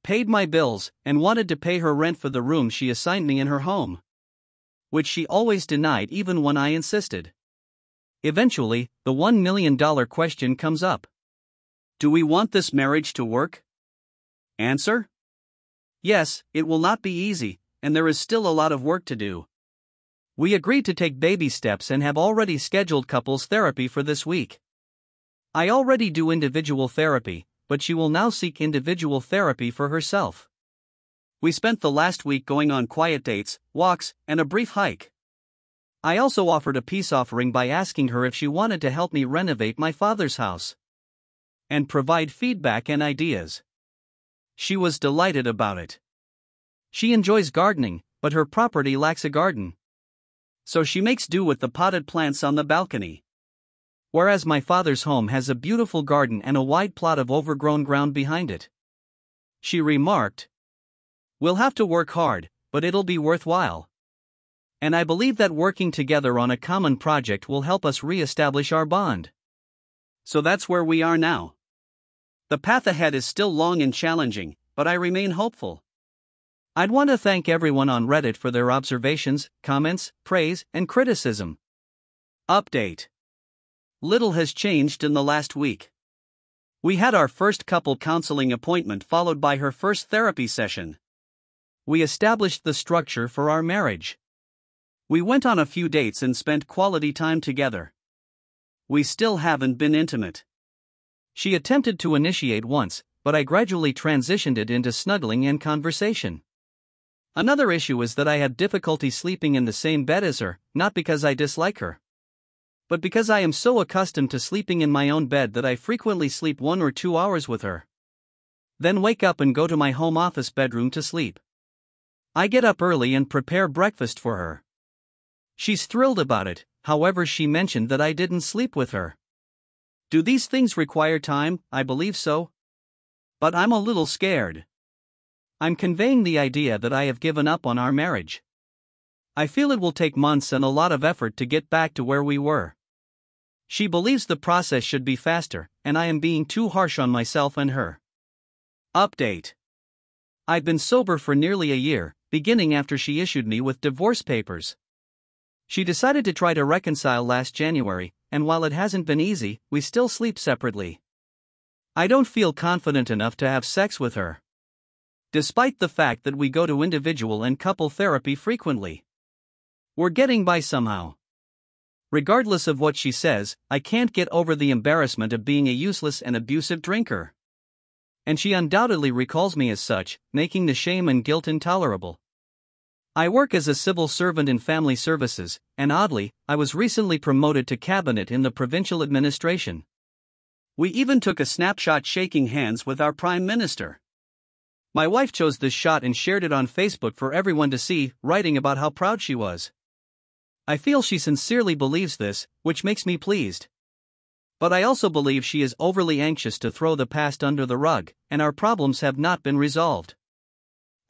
paid my bills, and wanted to pay her rent for the room she assigned me in her home, which she always denied even when I insisted. Eventually, the $1 million question comes up. Do we want this marriage to work? Answer? Yes, it will not be easy, and there is still a lot of work to do. We agreed to take baby steps and have already scheduled couples therapy for this week. I already do individual therapy, but she will now seek individual therapy for herself. We spent the last week going on quiet dates, walks, and a brief hike. I also offered a peace offering by asking her if she wanted to help me renovate my father's house. and provide feedback and ideas. She was delighted about it. She enjoys gardening, but her property lacks a garden. So she makes do with the potted plants on the balcony. Whereas my father's home has a beautiful garden and a wide plot of overgrown ground behind it. She remarked, "We'll have to work hard, but it'll be worthwhile. And I believe that working together on a common project will help us re-establish our bond." So that's where we are now. The path ahead is still long and challenging, but I remain hopeful. I'd want to thank everyone on Reddit for their observations, comments, praise, and criticism. Update. Little has changed in the last week. We had our first couple counseling appointment followed by her first therapy session. We established the structure for our marriage. We went on a few dates and spent quality time together. We still haven't been intimate. She attempted to initiate once, but I gradually transitioned it into snuggling and conversation. Another issue is that I had difficulty sleeping in the same bed as her, not because I dislike her, but because I am so accustomed to sleeping in my own bed that I frequently sleep 1 or 2 hours with her. Then wake up and go to my home office bedroom to sleep. I get up early and prepare breakfast for her. She's thrilled about it, however she mentioned that I didn't sleep with her. Do these things require time? I believe so. But I'm a little scared. I'm conveying the idea that I have given up on our marriage. I feel it will take months and a lot of effort to get back to where we were. She believes the process should be faster, and I am being too harsh on myself and her. Update. I've been sober for nearly a year, beginning after she issued me with divorce papers. She decided to try to reconcile last January, and while it hasn't been easy, we still sleep separately. I don't feel confident enough to have sex with her, despite the fact that we go to individual and couple therapy frequently. We're getting by somehow. Regardless of what she says, I can't get over the embarrassment of being a useless and abusive drinker. And she undoubtedly recalls me as such, making the shame and guilt intolerable. I work as a civil servant in family services, and oddly, I was recently promoted to cabinet in the provincial administration. We even took a snapshot shaking hands with our Prime Minister. My wife chose this shot and shared it on Facebook for everyone to see, writing about how proud she was. I feel she sincerely believes this, which makes me pleased. But I also believe she is overly anxious to throw the past under the rug, and our problems have not been resolved.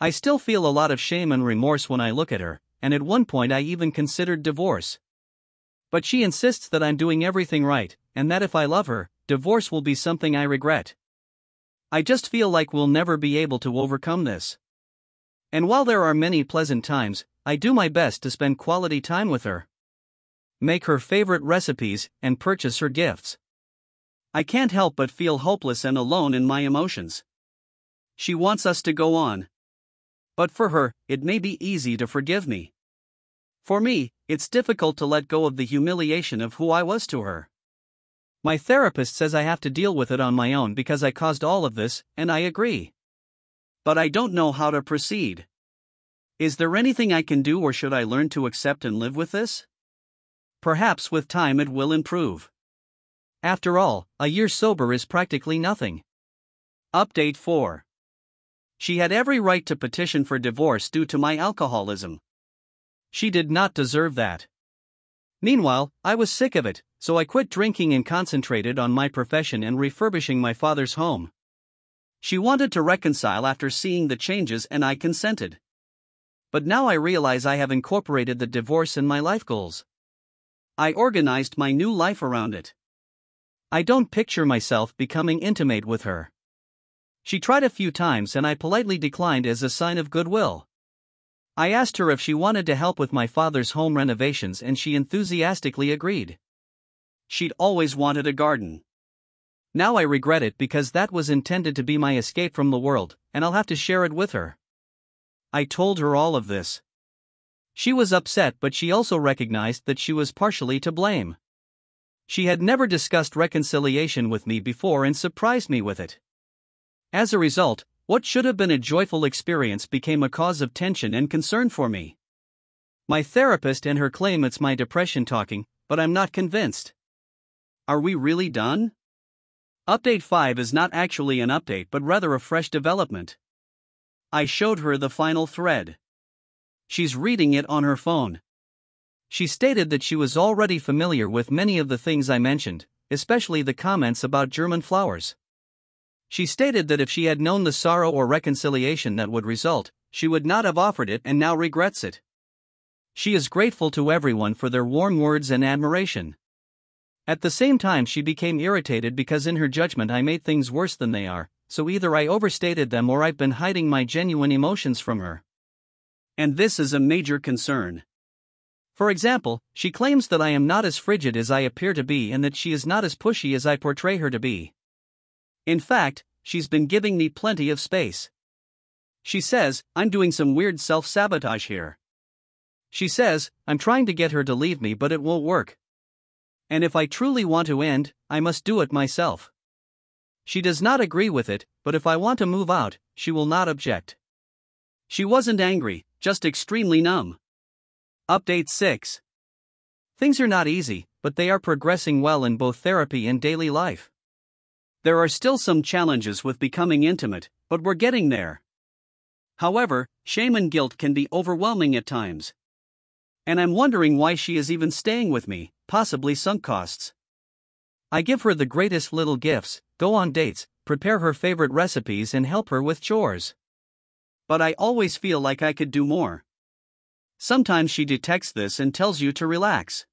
I still feel a lot of shame and remorse when I look at her, and at one point I even considered divorce. But she insists that I'm doing everything right, and that if I love her, divorce will be something I regret. I just feel like we'll never be able to overcome this. And while there are many pleasant times, I do my best to spend quality time with her, make her favorite recipes, and purchase her gifts. I can't help but feel hopeless and alone in my emotions. She wants us to go on. But for her, it may be easy to forgive me. For me, it's difficult to let go of the humiliation of who I was to her. My therapist says I have to deal with it on my own because I caused all of this, and I agree. But I don't know how to proceed. Is there anything I can do, or should I learn to accept and live with this? Perhaps with time it will improve. After all, a year sober is practically nothing. Update 4. She had every right to petition for divorce due to my alcoholism. She did not deserve that. Meanwhile, I was sick of it, so I quit drinking and concentrated on my profession and refurbishing my father's home. She wanted to reconcile after seeing the changes, and I consented. But now I realize I have incorporated the divorce in my life goals. I organized my new life around it. I don't picture myself becoming intimate with her. She tried a few times and I politely declined as a sign of goodwill. I asked her if she wanted to help with my father's home renovations and she enthusiastically agreed. She'd always wanted a garden. Now I regret it because that was intended to be my escape from the world, and I'll have to share it with her. I told her all of this. She was upset, but she also recognized that she was partially to blame. She had never discussed reconciliation with me before and surprised me with it. As a result, what should have been a joyful experience became a cause of tension and concern for me. My therapist and her claim it's my depression talking, but I'm not convinced. Are we really done? Update 5 is not actually an update but rather a fresh development. I showed her the final thread. She's reading it on her phone. She stated that she was already familiar with many of the things I mentioned, especially the comments about German flowers. She stated that if she had known the sorrow or reconciliation that would result, she would not have offered it and now regrets it. She is grateful to everyone for their warm words and admiration. At the same time, she became irritated because in her judgment I made things worse than they are, so either I overstated them or I've been hiding my genuine emotions from her. And this is a major concern. For example, she claims that I am not as frigid as I appear to be and that she is not as pushy as I portray her to be. In fact, she's been giving me plenty of space. She says, I'm doing some weird self-sabotage here. She says, I'm trying to get her to leave me but it won't work. And if I truly want to end, I must do it myself. She does not agree with it, but if I want to move out, she will not object. She wasn't angry, just extremely numb. Update 6. Things are not easy, but they are progressing well in both therapy and daily life. There are still some challenges with becoming intimate, but we're getting there. However, shame and guilt can be overwhelming at times. And I'm wondering why she is even staying with me, possibly sunk costs. I give her the greatest little gifts, go on dates, prepare her favorite recipes and help her with chores. But I always feel like I could do more. Sometimes she detects this and tells you to relax.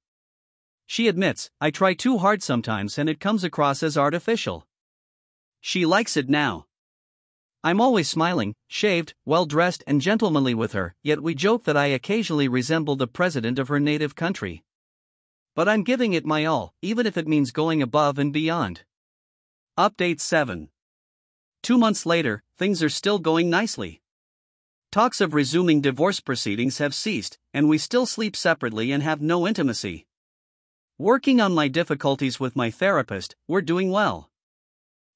She admits, I try too hard sometimes and it comes across as artificial. She likes it now. I'm always smiling, shaved, well-dressed and gentlemanly with her, yet we joke that I occasionally resemble the president of her native country. But I'm giving it my all, even if it means going above and beyond. Update 7. 2 months later, things are still going nicely. Talks of resuming divorce proceedings have ceased, and we still sleep separately and have no intimacy. Working on my difficulties with my therapist, we're doing well.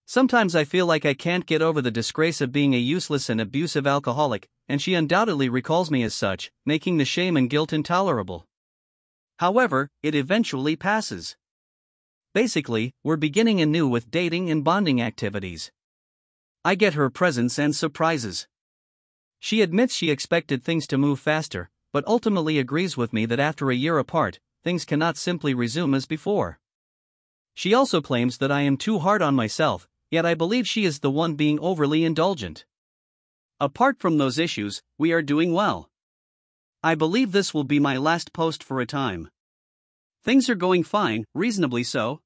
Sometimes I feel like I can't get over the disgrace of being a useless and abusive alcoholic, and she undoubtedly recalls me as such, making the shame and guilt intolerable. However, it eventually passes. Basically, we're beginning anew with dating and bonding activities. I get her presents and surprises. She admits she expected things to move faster, but ultimately agrees with me that after a year apart, things cannot simply resume as before. She also claims that I am too hard on myself, yet I believe she is the one being overly indulgent. Apart from those issues, we are doing well. I believe this will be my last post for a time. Things are going fine, reasonably so.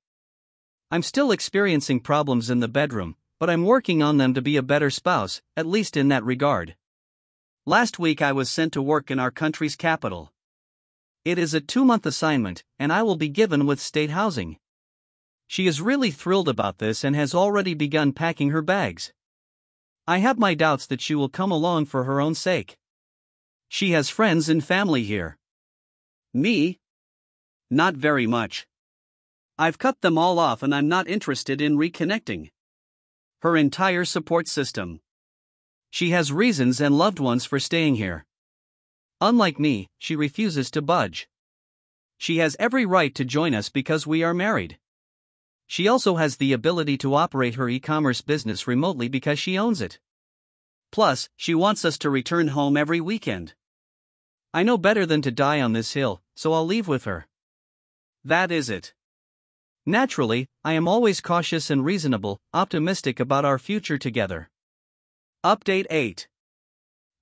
I'm still experiencing problems in the bedroom, but I'm working on them to be a better spouse, at least in that regard. Last week I was sent to work in our country's capital. It is a 2-month assignment, and I will be given with state housing. She is really thrilled about this and has already begun packing her bags. I have my doubts that she will come along for her own sake. She has friends and family here. Me? Not very much. I've cut them all off and I'm not interested in reconnecting. Her entire support system. She has reasons and loved ones for staying here. Unlike me, she refuses to budge. She has every right to join us because we are married. She also has the ability to operate her e-commerce business remotely because she owns it. Plus, she wants us to return home every weekend. I know better than to die on this hill, so I'll leave with her. That is it. Naturally, I am always cautious and reasonable, optimistic about our future together. Update 8.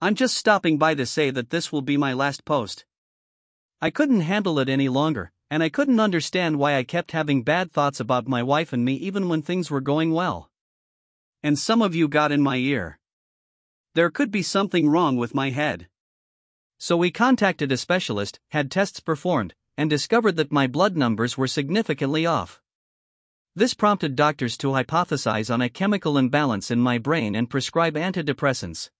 I'm just stopping by to say that this will be my last post. I couldn't handle it any longer, and I couldn't understand why I kept having bad thoughts about my wife and me even when things were going well. And some of you got in my ear. There could be something wrong with my head. So we contacted a specialist, had tests performed, and discovered that my blood numbers were significantly off. This prompted doctors to hypothesize on a chemical imbalance in my brain and prescribe antidepressants.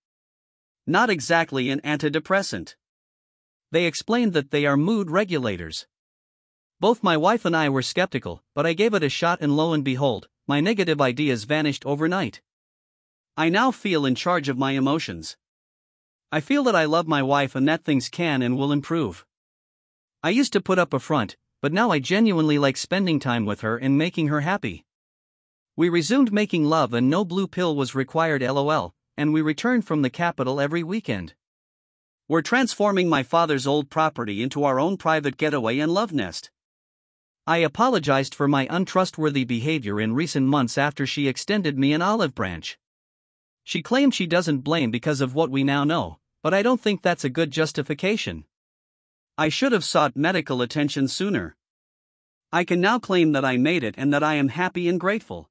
Not exactly an antidepressant. They explained that they are mood regulators. Both my wife and I were skeptical, but I gave it a shot and lo and behold, my negative ideas vanished overnight. I now feel in charge of my emotions. I feel that I love my wife and that things can and will improve. I used to put up a front, but now I genuinely like spending time with her and making her happy. We resumed making love and no blue pill was required lol, and we returned from the capital every weekend. We're transforming my father's old property into our own private getaway and love nest. I apologized for my untrustworthy behavior in recent months after she extended me an olive branch. She claimed she doesn't blame because of what we now know, but I don't think that's a good justification. I should have sought medical attention sooner. I can now claim that I made it and that I am happy and grateful.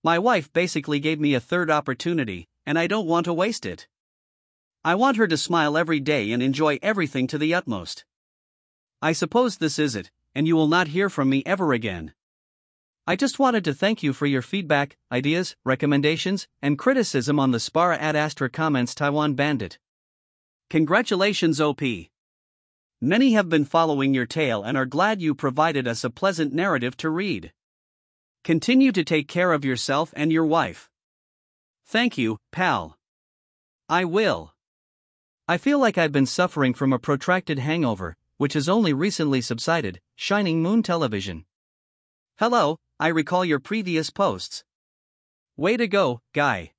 My wife basically gave me a third opportunity, and I don't want to waste it. I want her to smile every day and enjoy everything to the utmost. I suppose this is it, and you will not hear from me ever again. I just wanted to thank you for your feedback, ideas, recommendations, and criticism on the Spara ad Astra comments Taiwan Bandit. Congratulations OP. Many have been following your tale and are glad you provided us a pleasant narrative to read. Continue to take care of yourself and your wife. Thank you, pal. I will. I feel like I've been suffering from a protracted hangover, which has only recently subsided. Shining Moon Television. Hello, I recall your previous posts. Way to go, guy.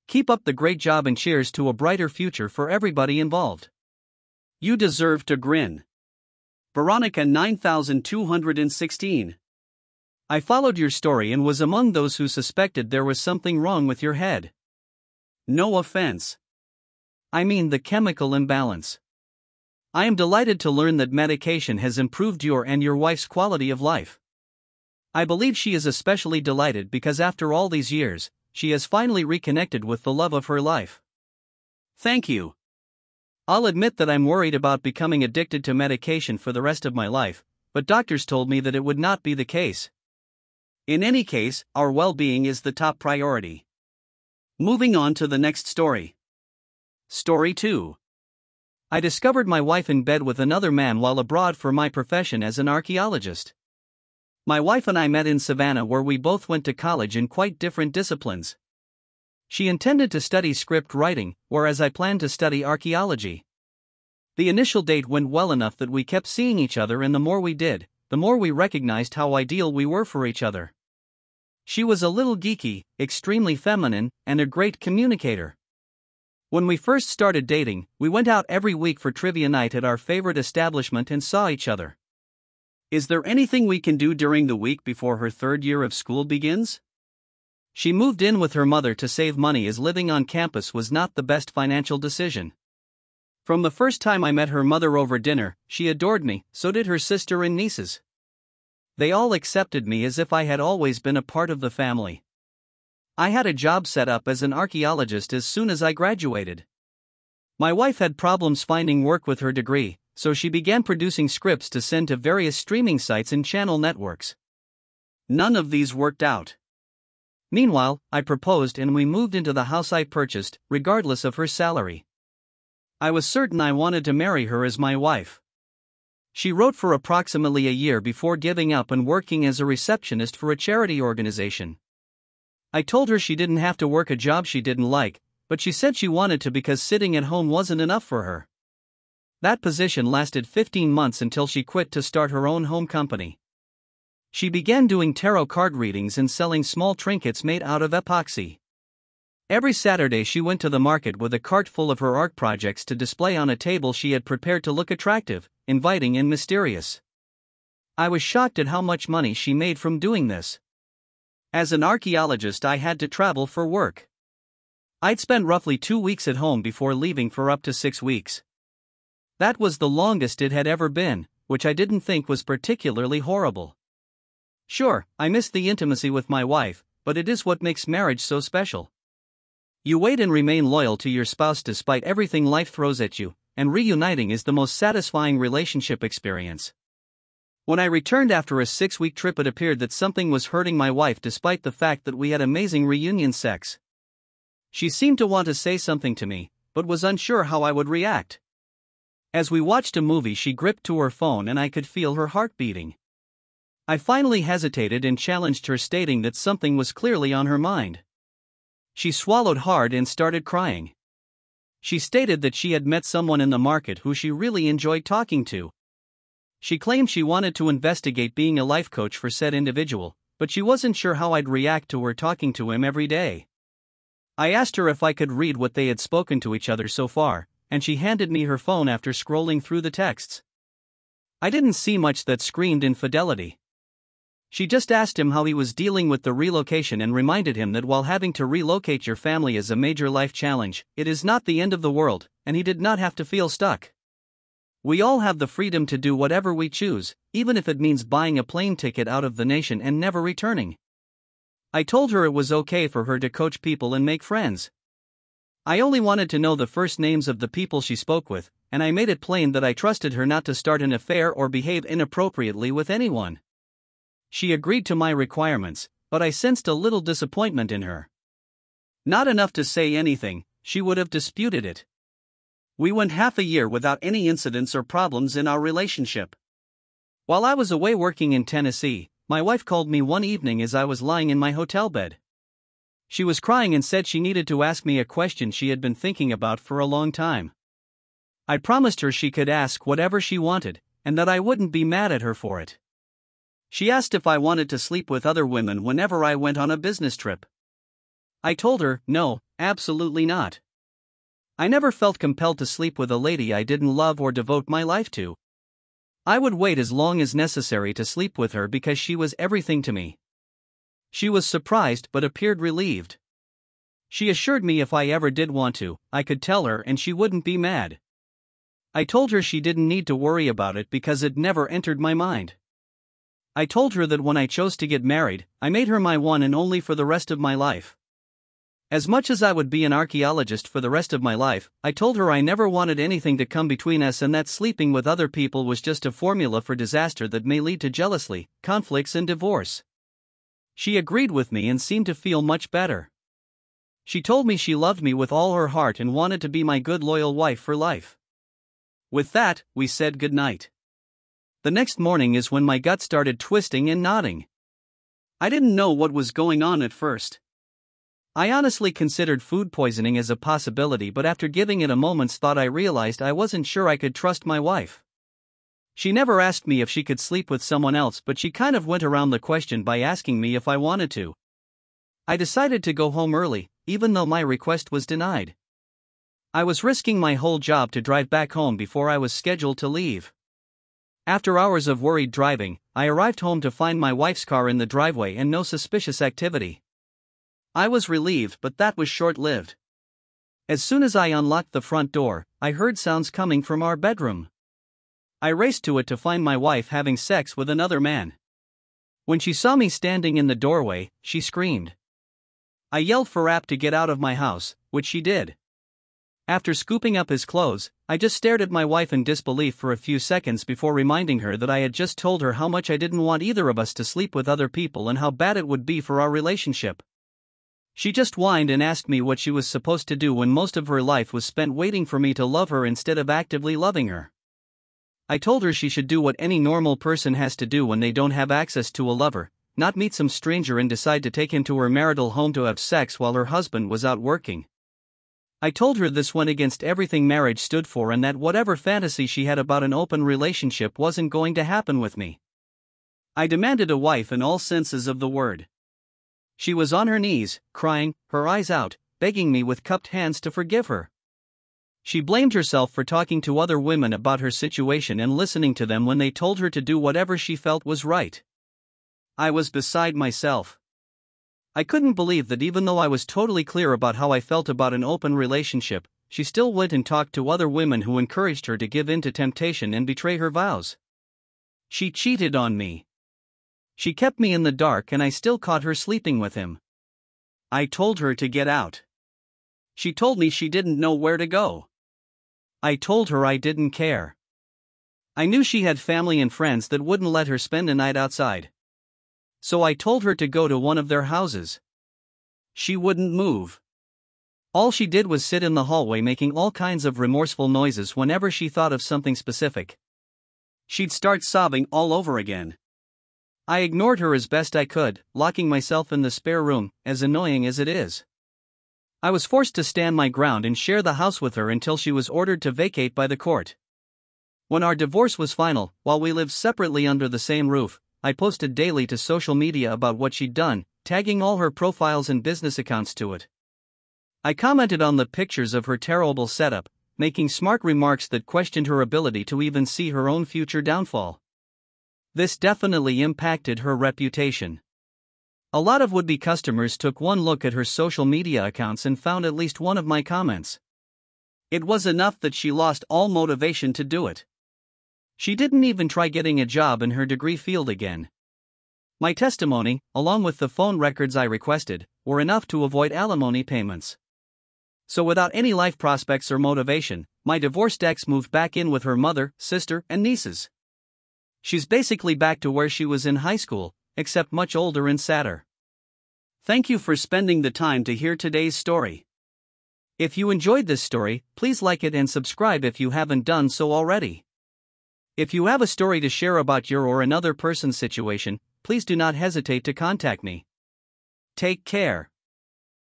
Keep up the great job and cheers to a brighter future for everybody involved. You deserve to grin. Veronica 9216. I followed your story and was among those who suspected there was something wrong with your head. No offense. I mean the chemical imbalance. I am delighted to learn that medication has improved your and your wife's quality of life. I believe she is especially delighted because after all these years, she has finally reconnected with the love of her life. Thank you. I'll admit that I'm worried about becoming addicted to medication for the rest of my life, but doctors told me that it would not be the case. In any case, our well-being is the top priority. Moving on to the next story. Story 2. I discovered my wife in bed with another man while abroad for my profession as an archaeologist. My wife and I met in Savannah where we both went to college in quite different disciplines. She intended to study script writing, whereas I planned to study archaeology. The initial date went well enough that we kept seeing each other, and the more we did, the more we recognized how ideal we were for each other. She was a little geeky, extremely feminine, and a great communicator. When we first started dating, we went out every week for trivia night at our favorite establishment and saw each other. Is there anything we can do during the week before her third year of school begins? She moved in with her mother to save money as living on campus was not the best financial decision. From the first time I met her mother over dinner, she adored me, so did her sister and nieces. They all accepted me as if I had always been a part of the family. I had a job set up as an archaeologist as soon as I graduated. My wife had problems finding work with her degree, so she began producing scripts to send to various streaming sites and channel networks. None of these worked out. Meanwhile, I proposed and we moved into the house I purchased, regardless of her salary. I was certain I wanted to marry her as my wife. She wrote for approximately a year before giving up and working as a receptionist for a charity organization. I told her she didn't have to work a job she didn't like, but she said she wanted to because sitting at home wasn't enough for her. That position lasted 15 months until she quit to start her own home company. She began doing tarot card readings and selling small trinkets made out of epoxy. Every Saturday she went to the market with a cart full of her art projects to display on a table she had prepared to look attractive, inviting and mysterious. I was shocked at how much money she made from doing this. As an archaeologist, I had to travel for work. I'd spend roughly 2 weeks at home before leaving for up to 6 weeks. That was the longest it had ever been, which I didn't think was particularly horrible. Sure, I missed the intimacy with my wife, but it is what makes marriage so special. You wait and remain loyal to your spouse despite everything life throws at you, and reuniting is the most satisfying relationship experience. When I returned after a 6-week trip, it appeared that something was hurting my wife despite the fact that we had amazing reunion sex. She seemed to want to say something to me, but was unsure how I would react. As we watched a movie, she gripped to her phone and I could feel her heart beating. I finally hesitated and challenged her, stating that something was clearly on her mind. She swallowed hard and started crying. She stated that she had met someone in the market who she really enjoyed talking to. She claimed she wanted to investigate being a life coach for said individual, but she wasn't sure how I'd react to her talking to him every day. I asked her if I could read what they had spoken to each other so far, and she handed me her phone after scrolling through the texts. I didn't see much that screamed infidelity. She just asked him how he was dealing with the relocation and reminded him that while having to relocate your family is a major life challenge, it is not the end of the world, and he did not have to feel stuck. We all have the freedom to do whatever we choose, even if it means buying a plane ticket out of the nation and never returning. I told her it was okay for her to coach people and make friends. I only wanted to know the first names of the people she spoke with, and I made it plain that I trusted her not to start an affair or behave inappropriately with anyone. She agreed to my requirements, but I sensed a little disappointment in her. Not enough to say anything, she would have disputed it. We went half a year without any incidents or problems in our relationship. While I was away working in Tennessee, my wife called me one evening as I was lying in my hotel bed. She was crying and said she needed to ask me a question she had been thinking about for a long time. I promised her she could ask whatever she wanted, and that I wouldn't be mad at her for it. She asked if I wanted to sleep with other women whenever I went on a business trip. I told her, no, absolutely not. I never felt compelled to sleep with a lady I didn't love or devote my life to. I would wait as long as necessary to sleep with her because she was everything to me. She was surprised but appeared relieved. She assured me if I ever did want to, I could tell her and she wouldn't be mad. I told her she didn't need to worry about it because it never entered my mind. I told her that when I chose to get married, I made her my one and only for the rest of my life. As much as I would be an archaeologist for the rest of my life, I told her I never wanted anything to come between us and that sleeping with other people was just a formula for disaster that may lead to jealousy, conflicts and divorce. She agreed with me and seemed to feel much better. She told me she loved me with all her heart and wanted to be my good loyal wife for life. With that, we said goodnight. The next morning is when my gut started twisting and knotting. I didn't know what was going on at first. I honestly considered food poisoning as a possibility, but after giving it a moment's thought I realized I wasn't sure I could trust my wife. She never asked me if she could sleep with someone else, but she kind of went around the question by asking me if I wanted to. I decided to go home early, even though my request was denied. I was risking my whole job to drive back home before I was scheduled to leave. After hours of worried driving, I arrived home to find my wife's car in the driveway and no suspicious activity. I was relieved, but that was short-lived. As soon as I unlocked the front door, I heard sounds coming from our bedroom. I raced to it to find my wife having sex with another man. When she saw me standing in the doorway, she screamed. I yelled for Rapp to get out of my house, which she did. After scooping up his clothes, I just stared at my wife in disbelief for a few seconds before reminding her that I had just told her how much I didn't want either of us to sleep with other people and how bad it would be for our relationship. She just whined and asked me what she was supposed to do when most of her life was spent waiting for me to love her instead of actively loving her. I told her she should do what any normal person has to do when they don't have access to a lover, not meet some stranger and decide to take him to her marital home to have sex while her husband was out working. I told her this went against everything marriage stood for and that whatever fantasy she had about an open relationship wasn't going to happen with me. I demanded a wife in all senses of the word. She was on her knees, crying, her eyes out, begging me with cupped hands to forgive her. She blamed herself for talking to other women about her situation and listening to them when they told her to do whatever she felt was right. I was beside myself. I couldn't believe that even though I was totally clear about how I felt about an open relationship, she still went and talked to other women who encouraged her to give in to temptation and betray her vows. She cheated on me. She kept me in the dark and I still caught her sleeping with him. I told her to get out. She told me she didn't know where to go. I told her I didn't care. I knew she had family and friends that wouldn't let her spend a night outside. So I told her to go to one of their houses. She wouldn't move. All she did was sit in the hallway making all kinds of remorseful noises whenever she thought of something specific. She'd start sobbing all over again. I ignored her as best I could, locking myself in the spare room, as annoying as it is. I was forced to stand my ground and share the house with her until she was ordered to vacate by the court. When our divorce was final, while we lived separately under the same roof, I posted daily to social media about what she'd done, tagging all her profiles and business accounts to it. I commented on the pictures of her terrible setup, making smart remarks that questioned her ability to even see her own future downfall. This definitely impacted her reputation. A lot of would-be customers took one look at her social media accounts and found at least one of my comments. It was enough that she lost all motivation to do it. She didn't even try getting a job in her degree field again. My testimony, along with the phone records I requested, were enough to avoid alimony payments. So without any life prospects or motivation, my divorced ex moved back in with her mother, sister, and nieces. She's basically back to where she was in high school, except much older and sadder. Thank you for spending the time to hear today's story. If you enjoyed this story, please like it and subscribe if you haven't done so already. If you have a story to share about your or another person's situation, please do not hesitate to contact me. Take care.